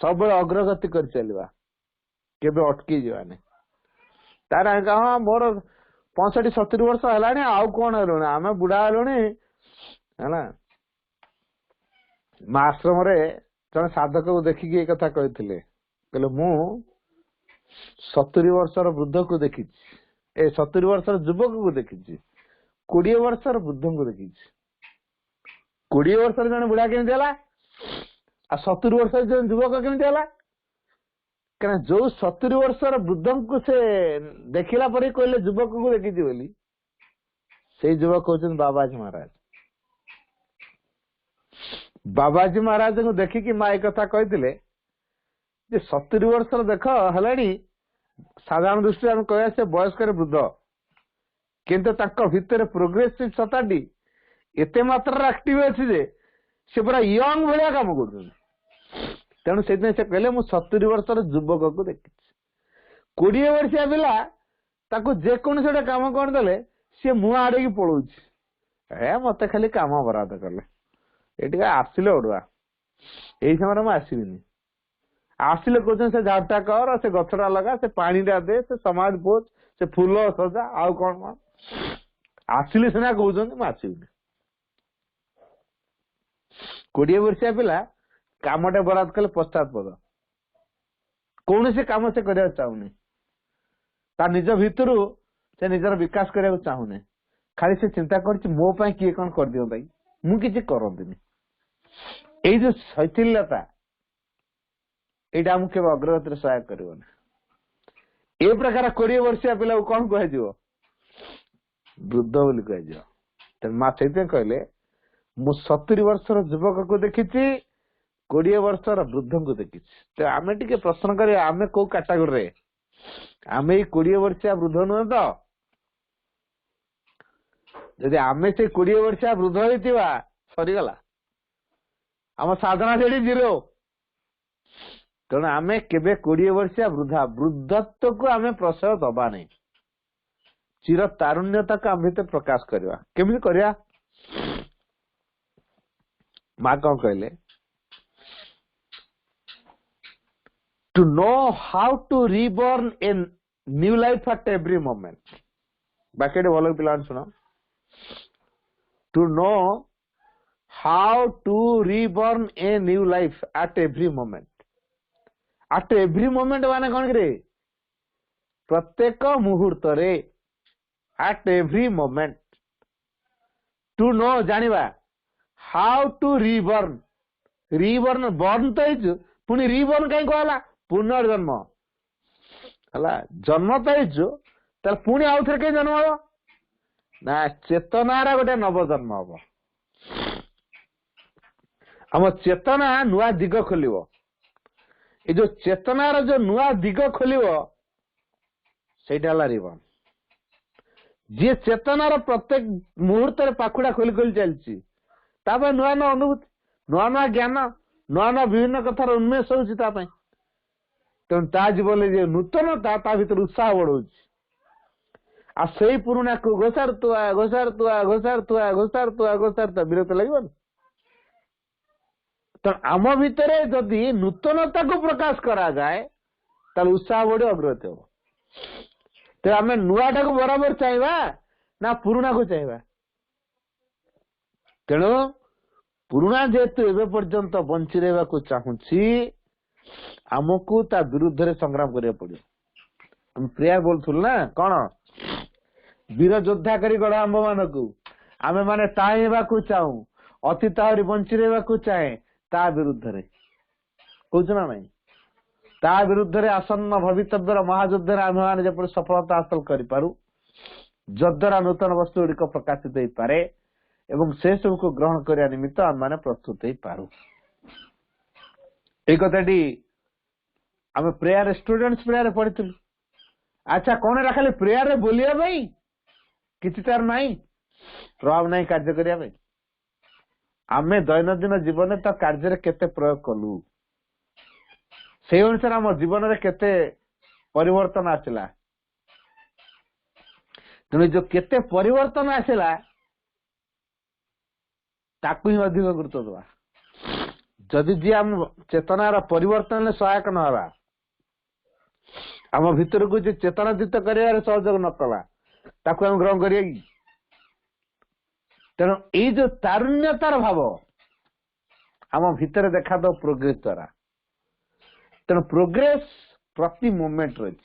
सब अग्रगति कर चलवा केबे अटकी जीवानी तार हाँ मोर 65-70 वर्ष है आउ कौन हेलु आम बुढ़ा हेलु है आश्रम जन साधक को देखिकी ये कथा कहते कहले मु 70 वर्षर वृद्ध को देखी 70 वर्षर युवक को देखी 20 वर्षर वृद्ध को देखी 20 वर्षर जन बुढ़ा केमती है आ 70 वर्षर जन युवक केमती है क्या जो 70 वर्षर वृद्ध को से देखला पर कहले युवक को देखी बोली से युवक कहते बाबाजी महाराज बाबाजी महाराज को देखिकी माँ एक कथा कहते 70 वर्षर देख है साधारण दृष्टि आम कह से बयस्कर वृद्ध किंतु भितर प्रोग्रेसिव सत्ताटी एते मात्रा एक्टिव अच्छी जे से पूरा यंग भाया कम कर तेणु से कहले मु 70 वर्षर युवक को देखी 20 वर्षिया पिला जेकोसी गोटे कम करदे सी मुह आड़े पलाऊ मत खाली कम बराद कले ये आसिले ओडुआ यही समय मुझे आसबिनी आसिले कहते से झाड़टा कर से गछटा लगा से पानीटा दे से समाज पोच से फूल सजा आउ कौन कौन आसिले सीना कहते आसबिनी 20 वर्षिया पिला कामटे बराद कले पश्चातपद कौन से कम से करने चाहूनी निज भितर से निजर विकास करने चाहूनी खाली से चिंता कर मो किए कौन कर दियो मुझे करती ये जो शैथिल्यता यहाँ आमको केवल अग्रगति सहायक कर प्रकार 20 वर्षिया पिला कौन कह वृद्ध बोली कह माँ से कहले मु 70 वर्षर युवक को देखी 20 वर्षर वृद्ध को देखी तो आम टे प्रश्न कर आम कौ कैटेगोरी आम 20 वर्षिया वृद्ध नुहे तो जदि आम से 20 वर्षिया वृद्ध होता सरीगला आम साधना से 0 तेणु आम के 20 वर्षिया वृद्धा वृद्धत्व को आम प्रशय दबा नहीं चिर तारुण्यता को आम भीतर प्रकाश करवा केमी करवा माँ कौन कहले to know how to reborn in new life at every moment बाकी भल पिला शुण to know how to reborn a new life at every moment माने कौन करे प्रत्येक मुहूर्त रे at every moment to know जानिबा हाउ टू रिबॉर्न बर्न तो पुणी रिबॉर्न कहीं कहला पुनर्जन्म है जन्म तो पुणी आउ थे कहीं जन्म हम ना चेतनार गोटे नवजन्म हम आम चेतना नुआ दिग खोल ये जो चेतनार जो नुआ दिग खोल से रिबॉर्न जी चेतनार प्रत्येक मुहूर्त पाखुड़ा खोली खोली चलती नुआ नुआ अनुभूति नुआ नुआ ज्ञान नुआ नुआ विभिन्न कथार उन्मेष होता तेणु ता जीवन नूतनता ता भीतर उत्साह बढ़ाऊ आ से पुराणा को घोषारुआ विरक्त लगे तो आम भितर जदि नूतनता को प्रकाश करा जाए ताल उत्साह बढ़े अग्रगति हम तो आम नुआटा को बराबर चाहिए ना पुराणा को चाहिए तेणु पुराणा जेहेतु एवं पर्यंत बंची रहा चाहूँगी आमको ता विरुद्ध संग्राम करिया पड़े हम प्रेयर बोलथुल ना कौन वीर योद्धा करी गढ़ आंब मान को आमे माने ताइबा को चाहू अतीत आहरी बंची रहा चाहे ता विरुद्ध रे कहूँ ना नहीं ता विरुद्ध रे आसन्न भवितव्यर महायुद्ध आम मैंने जब सफलता हासिल करूँ जद्वारा नूतन वस्तु गुड़िक प्रकाशित हो पारे एवं से सब को ग्रहण करने निमित्त आम मैंने प्रस्तुत हो पारू एक कथाटी आम प्रेयर स्टूडेंट्स प्रेयर पढ़ी अच्छा कौन एरा खाली प्रेयर बोलिया भाई किसी तार नहीं प्रभाव नहीं कार्य करने आम दैनंदिन जीवन तो कार्य केते प्रयोग कलु से अनुसार आम जीवन में केते परिवर्तन आसला तेणु जो केते परिवर्तन आसला ताकू ही अधिक गुरुत्व दवा जदि जी आम चेतनार परिवर्तन सहायक न हवा आम भीतर को चेतनातीत कर सहयोग न कला ताकू हम ग्रहण करिए कि तेणु ये जो तारुण्यतार भाव आम भीतर देखा दो प्रोग्रेस द्वारा तेणु प्रोग्रेस प्रति मोमेंट रही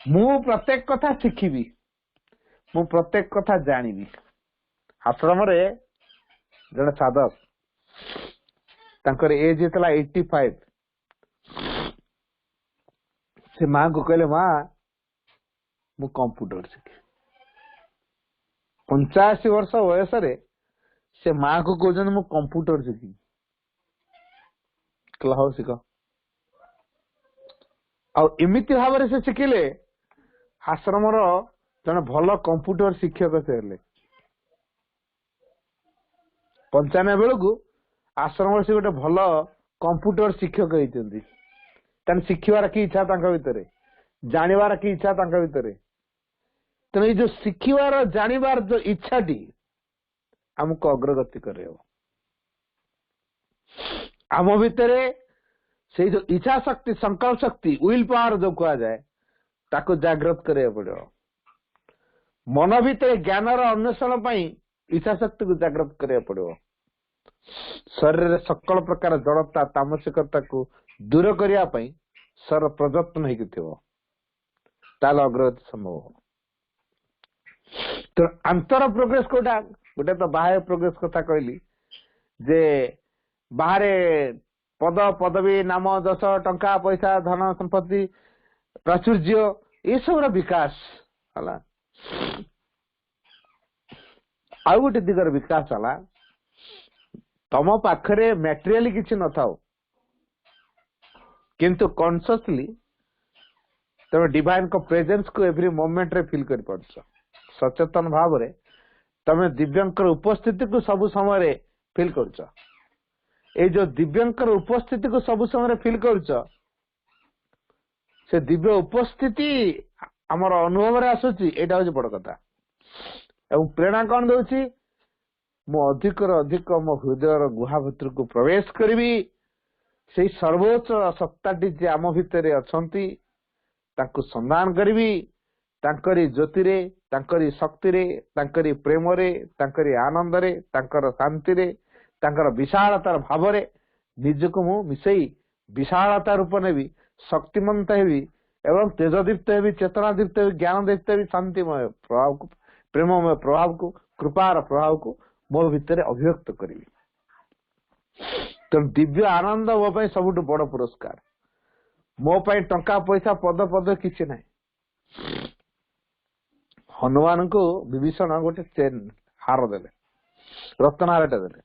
मु प्रत्येक कथा शिखिबी मु प्रत्येक कथा जानिबी आश्रम रे जड़े साधक तांकर एज होता 85 से माँ को कहले माँ मु कंप्यूटर शिखी 85 वर्ष वयस रे से माँ को कहते मु कंप्यूटर शिखी कहला शिख आमिति भाव से शिखिले आश्रम जड़े भल कंप्यूटर शिक्षक से हेले 95 बेलू आश्रम से गोटे भल कंप्यूटर शिक्षक होती शिखिबार कि इच्छा भितर जानिबार कि इच्छा भितर तेणु जो शिखिबार जानिबार जो इच्छाटी आमको अग्रगति कर आम भितर से जो इच्छा शक्ति संकल्प शक्ति विल पावर जो कह जाए ताको जागृत करिया पड़ो मन भितर ज्ञानर अन्वेषण पर इच्छा शक्ति को जागृत करिया पड़ो शरीर सकल प्रकार जड़ता तामसिकता को दूर करने सर प्रयत्न होल अग्रगति संभव तो अंतर प्रोग्रेस कोटा गोटे तो बाह्य प्रोग्रेस कथा कहली जे बाहर पद पदवी नाम दश टंका पैसा धन संपत्ति प्राचुर्य ये सब विकास है आउ गोटे दिगर विकास है तम पाखरे मटेरियल किसी न था किंतु कॉन्शियसली तुम डिवाइन को प्रेजेंस को एवरी मोमेंट रे फील कर पार्छ सचेतन भाव रे तमे दिव्यंकर उपस्थिति को सब समय फील करछ ए जो दिव्यंकर उपस्थिति को सब समय फील करछ से दिव्य उपस्थिति हमर अनुभव रे आसुची एटा हो बड़ कथा एवं प्रेरणा कौन दउची मु अधिक अधिक मो हृदय गुहा भितर को प्रवेश करी से सर्वोच्च सत्ताटी जे आम भितर अछंती तांको संधान करी तांकरी ज्योति रे तांकरी शक्ति रे तांकरी प्रेम रे तांकरी आनंद रे तांकर शांति रे तांकर विशालतार भाव रे निजको मु मिसई विशालता रूप नेबी शक्तिमंत हेबी एवं तेजदीप्त हेबी चेतनादीप्त हेबी ज्ञानदीप्त हेबी शांतिमय प्रभाव को प्रेममय प्रभाव को कृपार प्रभाव को मो भितर अभिव्यक्त करी तो दिव्य आनंद मो पाई सबुठ बड़ पुरस्कार मो पाई टंका पैसा पद पद किसी ना हनुमान को विभीषण गोटे चेन हार देले रत्न हारटा देले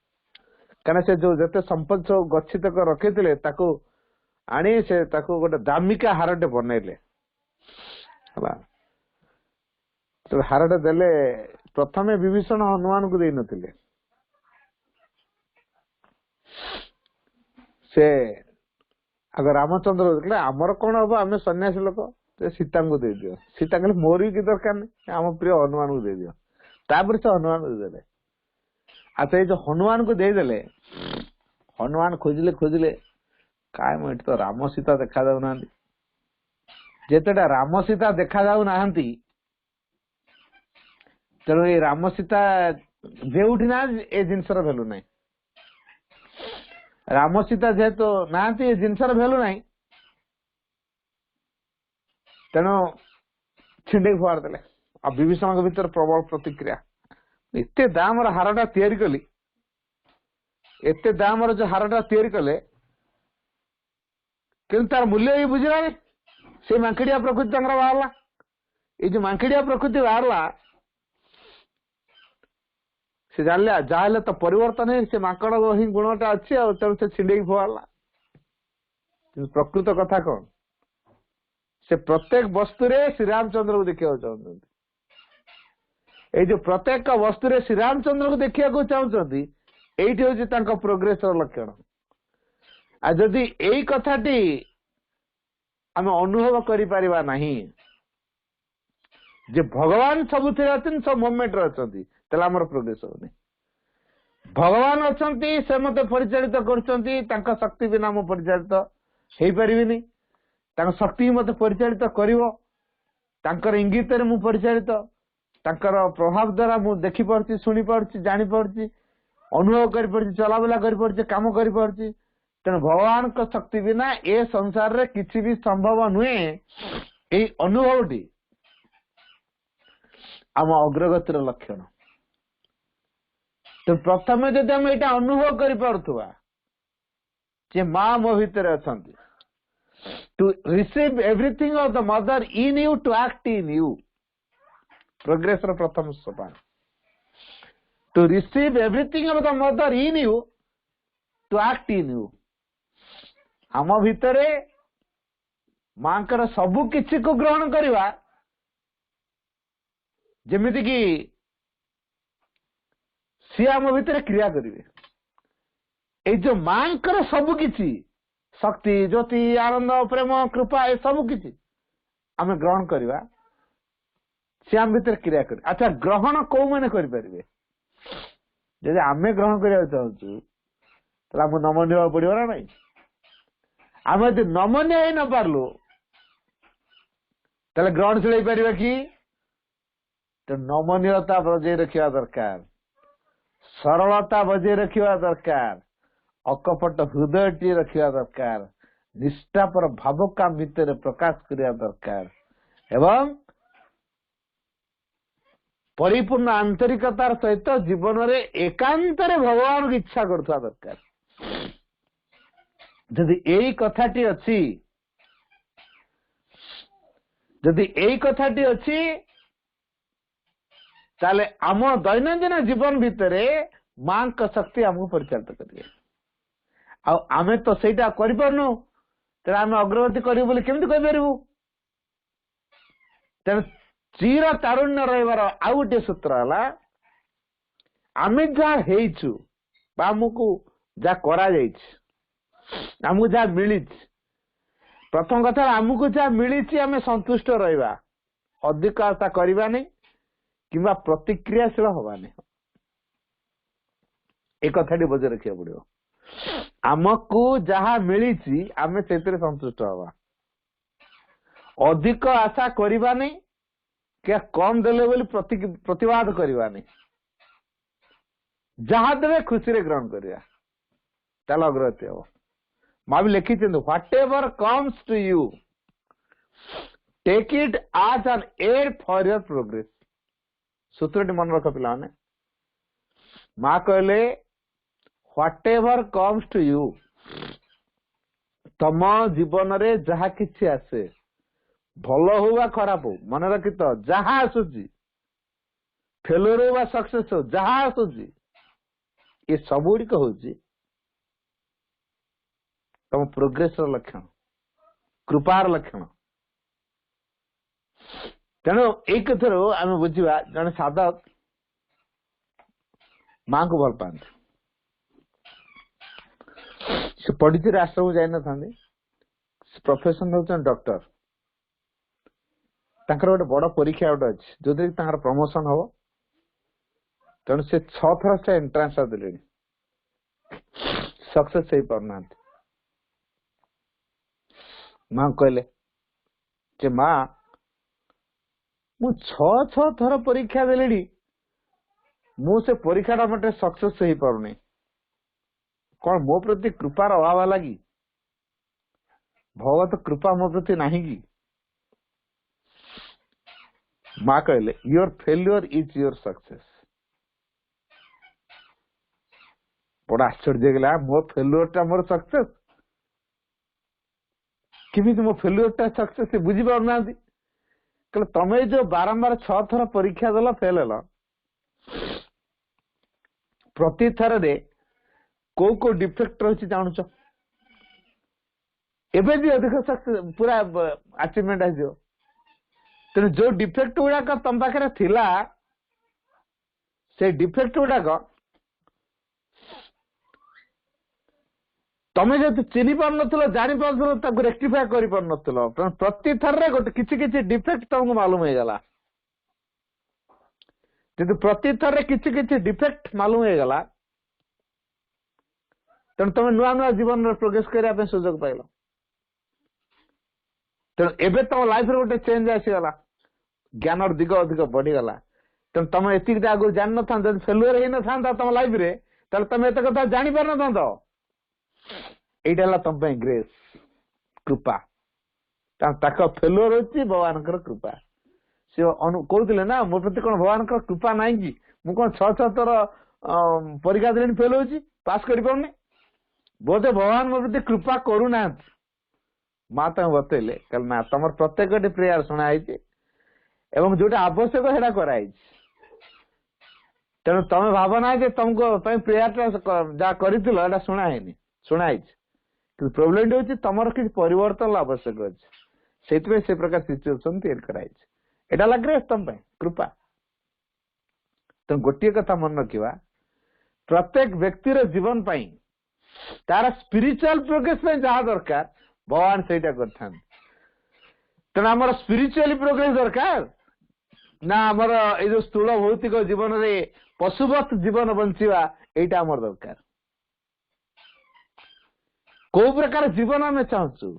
कहना से जो जते संपद सब गच्छित रखी ताको आनी से ताको गोटे दामिका हारटे बनैले तो हारटे देले प्रथमे विभीषण हनुमान को दे नथिले से अगर रामचंद्र देखले आमर कौन हम आम सन्यासी लोक सीता को दे दियो सीता कहले मोर भी दरकार नहीं आम प्रिय हनुमान को दे दियो तापर से हनुमान को देदेले अच्छा ये जो हनुमान को देदेले हनुमान खोजिले खोजिले काय मो तो राम सीता देखा जाऊ ना जेतेटा राम सीता देखा जाऊ ना तेणु ये राम सीता जेउठी ना ए जिनसर भेलु नहीं राम सीता जेहेतु ना ये जिनसर भेलु नहीं तेणु छिंडे फुआर देले आ विभीषण के भीतर प्रबल प्रतिक्रिया एते दाम हारटा तैयारी कली एते दाम जो हारटा तैयारी कले किंतु तार मूल्य ही बुझला से मांकड़िया प्रकृति बाहरला ये जो मांकड़िया प्रकृति बाहरला से जानले जाले तो परिवर्तन है से माकड़ ही गुणटा अच्छी तेणु से छिंडे फुआरला प्रकृत कथा कौन से प्रत्येक वस्तु रे श्री रामचंद्र को देखा चाहते ये जो प्रत्येक वस्तु रे श्री रामचंद्र को देखा चाहते एठी होची तांका प्रोग्रेस लक्षण आ जदि एई कथाटी आम अनुभव करि परिबा नहीं जे भगवान सबुथिरे अछन सब मोमेंट रे अछंती तला हमर प्रोग्रेस होनी भगवान अछंती से मते परिचालित करछंती तांका शक्ति बिना मु परिचालित हेई परिबिनी तांका शक्ति मते परिचालित करिवो तांकर इंगित रे मु परिचालित तांकर प्रभाव द्वारा मु देखि परछि सुनि परछि जानि परछि अनुभव करि परछि चलाबला करि परछि काम करि परछि तेणु भगवान का शक्ति बिना ए संसार रे किछि भी संभव नुहे एई अनुभवटी आम अग्रगतिर लक्षण तो प्रथम जदि आम एटा अनुभव करि पारुथुवा जे मां मो भितर अछंती to receive everything of the mother in you to act in you progress रो प्रथम सोपान to receive everything of the mother in you to act in you आम भितरे मांकर सबु किछि को ग्रहण करिवा जेमिति कि सी आम भितर क्रिया करिवे ए जो मांकर सबु किछि शक्ति ज्योति आनंद प्रेम कृपा ए सबु किछि आम ग्रहण करिवा सी आम भितर क्रिया करिवे अच्छा ग्रहण को माने करि परिवे जदि आमे ग्रहण करिया चाहछु तला हम नमनीय पड़िबो ना नहीं आम यदि नमनीय न पारलु तले ग्रहणशील पारिबा कि तो नमनीयता बजाय रखिया दरकार सरलता बजाय रखिया दरकार अकपट हृदयटी रखिया दरकार निष्ठा पर भाव का भितर प्रकाश करिया दरकार एवं परिपूर्ण आंतरिकतार सहित जीवन रे एकांतरे भगवान की इच्छा करथुआ दरकार जदि एई कथाटी अछि जदि एई कथाटी अछि ताले आम दैनंदिन जीवन भितरे मां का शक्ति हमको परिचालित करिए आमे तो सेटा करि परनु तेरा आमे अग्रगति करियो बोली केमति कहि परबु तेन चिर तारुण्य रहिबार आउ गोटे सूत्र हला आमे जा हेइछु बा हमको जा करा जाइछि हमको जा मिलिछि प्रथम कथा हमको जा मिलिछि आमे संतुष्ट रहिबा अधिक आशा करिबा नहीं किंबा प्रतिक्रियाशील हवा नहीं एक कथाटी बजाय रखिया पड़ियो आमको जहा मिली आमे सेतरे संतुष्ट हवा अधिक आशा करिबा नहीं क्या कम देले बोली प्रतिवाद करिबा नहीं जहा देवे खुशी रे ग्रहण करिया ताला अग्रगति हो मां भी लिखी whatever comes to you take it as an aid for your progress सूत्रटी मन रख पिला ने मां कहले whatever comes to you तम जीवन रे जहा किछि आसे भलो हो बा खराब हो मन रखि तो जहा आसुची फेलुअर हो बा सक्सेस हो जहा आसुची ये सब गुड़िक होची तम प्रोग्रेस लक्षण कृपार लक्षण तेणु एक थर आम बुझा जन साधक मां को भल पाते से पढ़ी राष्ट्र को जाना था प्रोफेशन होते डॉक्टर गोटे बड़ परीक्षा गोटे अच्छी जो प्रमोशन हम तेणु से 6 थर से एंट्रांस दे सक्सेस हो पारना मां कहले जे मां मु 6 थर परीक्षा देली मु से परीक्षा मटे सक्सेस हो पारुनी कौन मो प्रति कृपार अभाव लगी भगवत कृपा मो प्रति नहीं कि मां कहले your failure is your success बड़ा आश्चर्य गला मो फेल्यूर टा मोर सक्सेस किमी मो फेल्यूर टा सक्सेस बुझी पार ना कहले तमे जो बारंबार 6 थर परीक्षा देला फेल हेला प्रति थर रे को डिफेक्ट रही जानूच एबे भी अधिक सक्सेस पूरा अचीवमेंट आजो तेणु जो डिफेक्ट गुड़ाक तम पाखे थिला से डिफेक्ट गुड़ाक तमे जो चिन्ह पार नथिलो जानि पारथलो ताको रेक्टिफाई करि पार नथिलो प्रति थर रे गोटे किछि किछि डिफेक्ट तुमको मालूम हो गला किंतु प्रति थर रे किछि किछि डिफेक्ट मालूम हो गला तेणु तुम नुआ नुआ जीवन प्रोग्रेस करने सुजोग पाइल तेणु एबे तुम लाइफ रे गोटे चेंज आसीगला ज्ञान दिग अधिक बढ़ीगला तेणु तुम एतिक आगु जान न था फेलुअर ही न था तुम लाइफ रे ताले तुम एत कथा जानी पार न था एटा हला तुम पे ग्रेस कृपा ताक फेलुअर होची भगवान कृपा से कहते ना मो प्रति कौन भगवान कृपा ना कि मु कौन छह थर परीक्षा दे फेल हो पास कर पारे बोधे भगवान मो प्रति कृपा करूना माँ तुम बतैले कल ना तुम प्रत्येक प्रेयर शुणाई एवं जोटा आवश्यक है कराई तेणु तुम भावना जे तुमको प्रेयर जहाँ कर शुणाई शुणाई प्रोब्लेम हूँ तुम किसी परिवर्तन आवश्यक अच्छे से प्रकार सिचुएशन तैयार कराई एटा लगे तुम कृपा तुम गोटे कथा मन रखा प्रत्येक व्यक्तिर जीवन पाई तार स्पिरिचुअल प्रोग्रेस जहाँ दरकार भगवान से तेना आम स्पिरिचुअली प्रोग्रेस दरकार ना आमर ये जो स्थूल भौतिक जीवन में पशुवत जीवन बंचवा यहाँ आम दरकार कौ प्रकार जीवन आम चाहूँ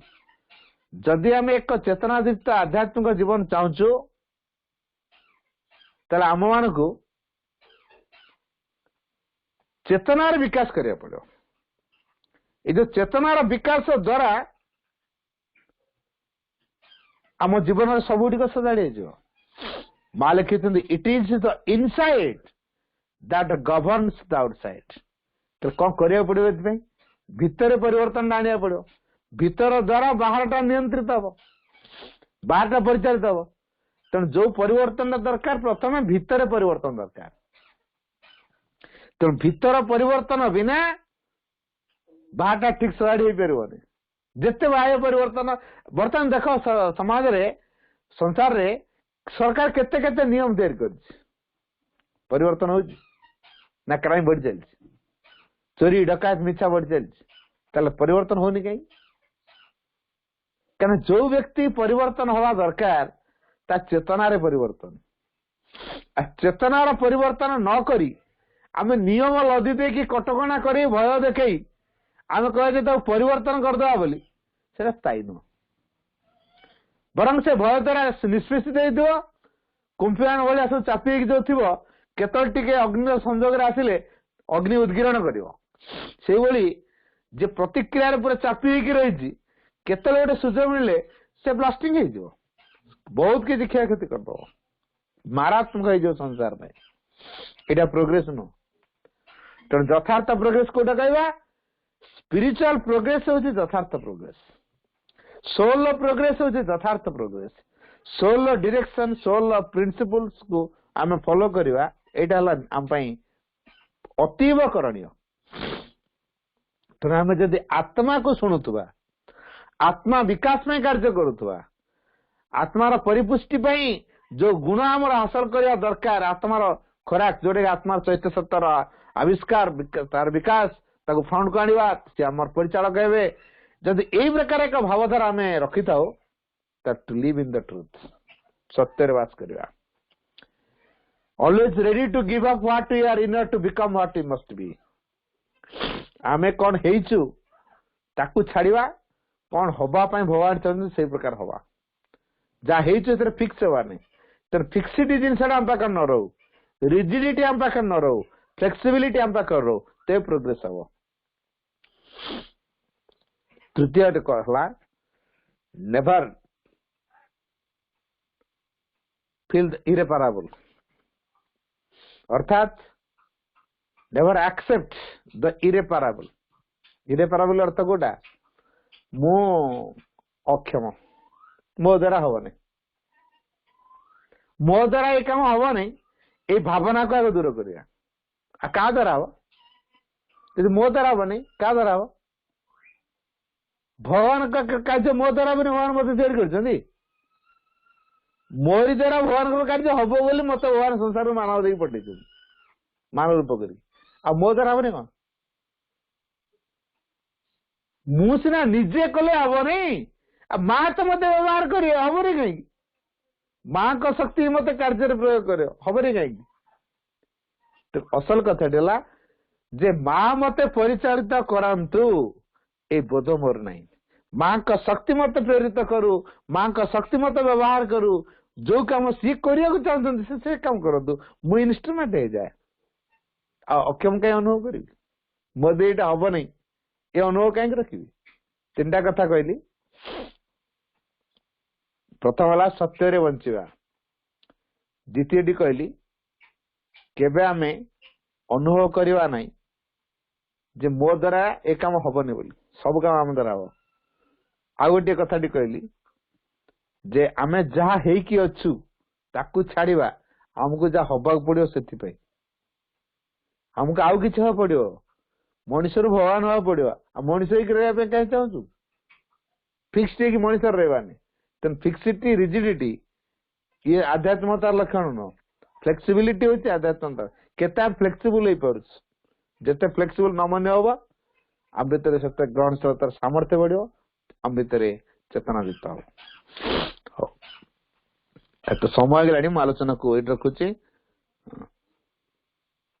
जदि आम एक चेतनादीप्त आध्यात्मिक जीवन चाहूँ ताले आम मान को चेतनार विकास करिया पड़ो ये जो चेतनार विकास द्वारा आम जीवन सबुटी सजाड़ी माँ लिखी it is the inside that governs the outside तो कौन करिया पड़ो भितर परिवर्तन आनिया पड़ो भितर द्वारा बाहरटा नियंत्रित हम बाहरटा परिचालित हम तेणु जो परिवर्तन दरकार प्रथम भितर परिवर्तन दरकार तेणु भितर परिवर्तन बिना बाहरटा ठीक सजाड़ी पारे जिते बाह्य परिवर्तन बर्तमान देख समाज रे संसार रे सरकार केते केते नियम तैयार कर परिवर्तन हो ना क्राइम बढ़ी चलती चोरी डकायत मिछा बढ़ी चलती परिवर्तन होनी कहीं कहना जो व्यक्ति परिवर्तन हवा दरकार ता चेतनारे परिवर्तन चेतनार परिवर्तन न करी आमे नियम लदी दे कि कटकणा करी भय देखई आमे कहे परिवर्तन करदे बोली से स्थायी नुह बरं से भय द्वारा निष्पेषित हो कुंफियान भाया सब चापी जो थी केतल टिके अग्नि संजोग आसिले अग्नि उद्गीरण कर जे प्रतिक्रिया पूरा चापी रही केतल गोटे सुजोग मिले से ब्लास्टिंग हो बहुत किसी क्षयक्षति करद मारात्मक हो संसार में यहाँ प्रोग्रेस नुह तेणु यथार्थ प्रोग्रेस कोटा कह स्पिरिचुअल प्रोग्रेस हूँ यथार्थ प्रोग्रेस सोल प्रोग्रेस हूँ यथार्थ progress soul direction soul principles को आम फॉलो करवा यहाँ आम अतीव करणीय तेणु आम जदि आत्मा को शुणुवा आत्मा विकास में कार्य करुवा आत्मार परिपुष्टि जो गुण आमर हासिल करने दरकार आत्मार खोराक जोटे आत्मार चैत्य सत्तर आविष्कार तार विकास ताको फ्रंट को आनिबा से आमर परिचालक हेबे जदि एई प्रकार एक भावधारा आम रखी थाओ to live in the truth सत्य वास करवा always ready to give up what we are inner to become what we must be आमे कौन हेइचु ताकू छाड़िबा कौन हवा पाए भगवान चाहते से प्रकार हवा जहाँ हेइचु फिक्स हवा नहीं तेरे फिक्सिटी जिनसा आम पाखे न रो रिजिडिटी आम पाखे न रो फ्लेक्सिबिलिटी आम पाखे रो ते प्रोग्रेस हम तृतीय कहला नेवर फील द इरेपारेबल अर्थात नेवर एक्सेप्ट द इरेपारेबल इरेपारेबल अर्थ कोटा मु अक्षम मो द्वारा हम मो द्वारा ये कम हम नहीं ये भावना को आगे दूर करा क्या द्वारा हम यदि मो द्वारा हम नहीं क्या द्वारा हम भगवान का कार्य मो द्वारा भी भगवान मत तैयारी कर मोरी द्वारा भगवान कार्य हम बोली मत भगवान संसार मानव देख पठे मानव रूप कर मो द्वारा हम कौन मु सीना निजे कले हम नहीं माँ तो मत व्यवहार कर हम नहीं कहीं माँ को शक्ति मत कार्य प्रयोग कर हम नहीं कहीं तो असल कथा जे माँ मते परिचालित करांतु ए बोध मोर नहीं माँ का शक्ति मत प्रेरित करू माँ का शक्ति मत व्यवहार करू जो काम सी करिया चाहते से काम करतु मु इन्स्ट्रुमेंट हो जाए अक्षम कहीं अनुभव करी मोदी एटा हम नहीं ये अनुभव कहीं रखी तीनटा कथा कहली प्रथम है सत्य बंचवा द्वितीय कहली केबे आमे अनुभव करवा नहीं जे मो द्वारा ए काम हबनी बोली सब काम आम द्वारा हम आ गोटे कथा कहली जे आमे जहा हेकी अच्छु ताकू छाड़िबा हमको जहा हबाक पड़ियो सेति हमको आउ किछ हवा पड़ियो मनुष्य भगवान हवा पड़ियो आ मनुष्य ही रहबा पे कह चाहू फिक्स्ड है कि मनुष्य रहबानी तन फिक्सिटी रिजिडिटी ये आध्यात्मतार लक्षण न फ्लेक्सिबिलिटी होची आध्यात्मता केता फ्लेक्सिबल हो पारुछ जते फ्लेक्सिबल न मन होबा आम भितर सत्य ग्रहणशीलतार सामर्थ्य बढ़ियो आम भितर चेतना जीत हो तो समय गलानी आलोचना को रखुची।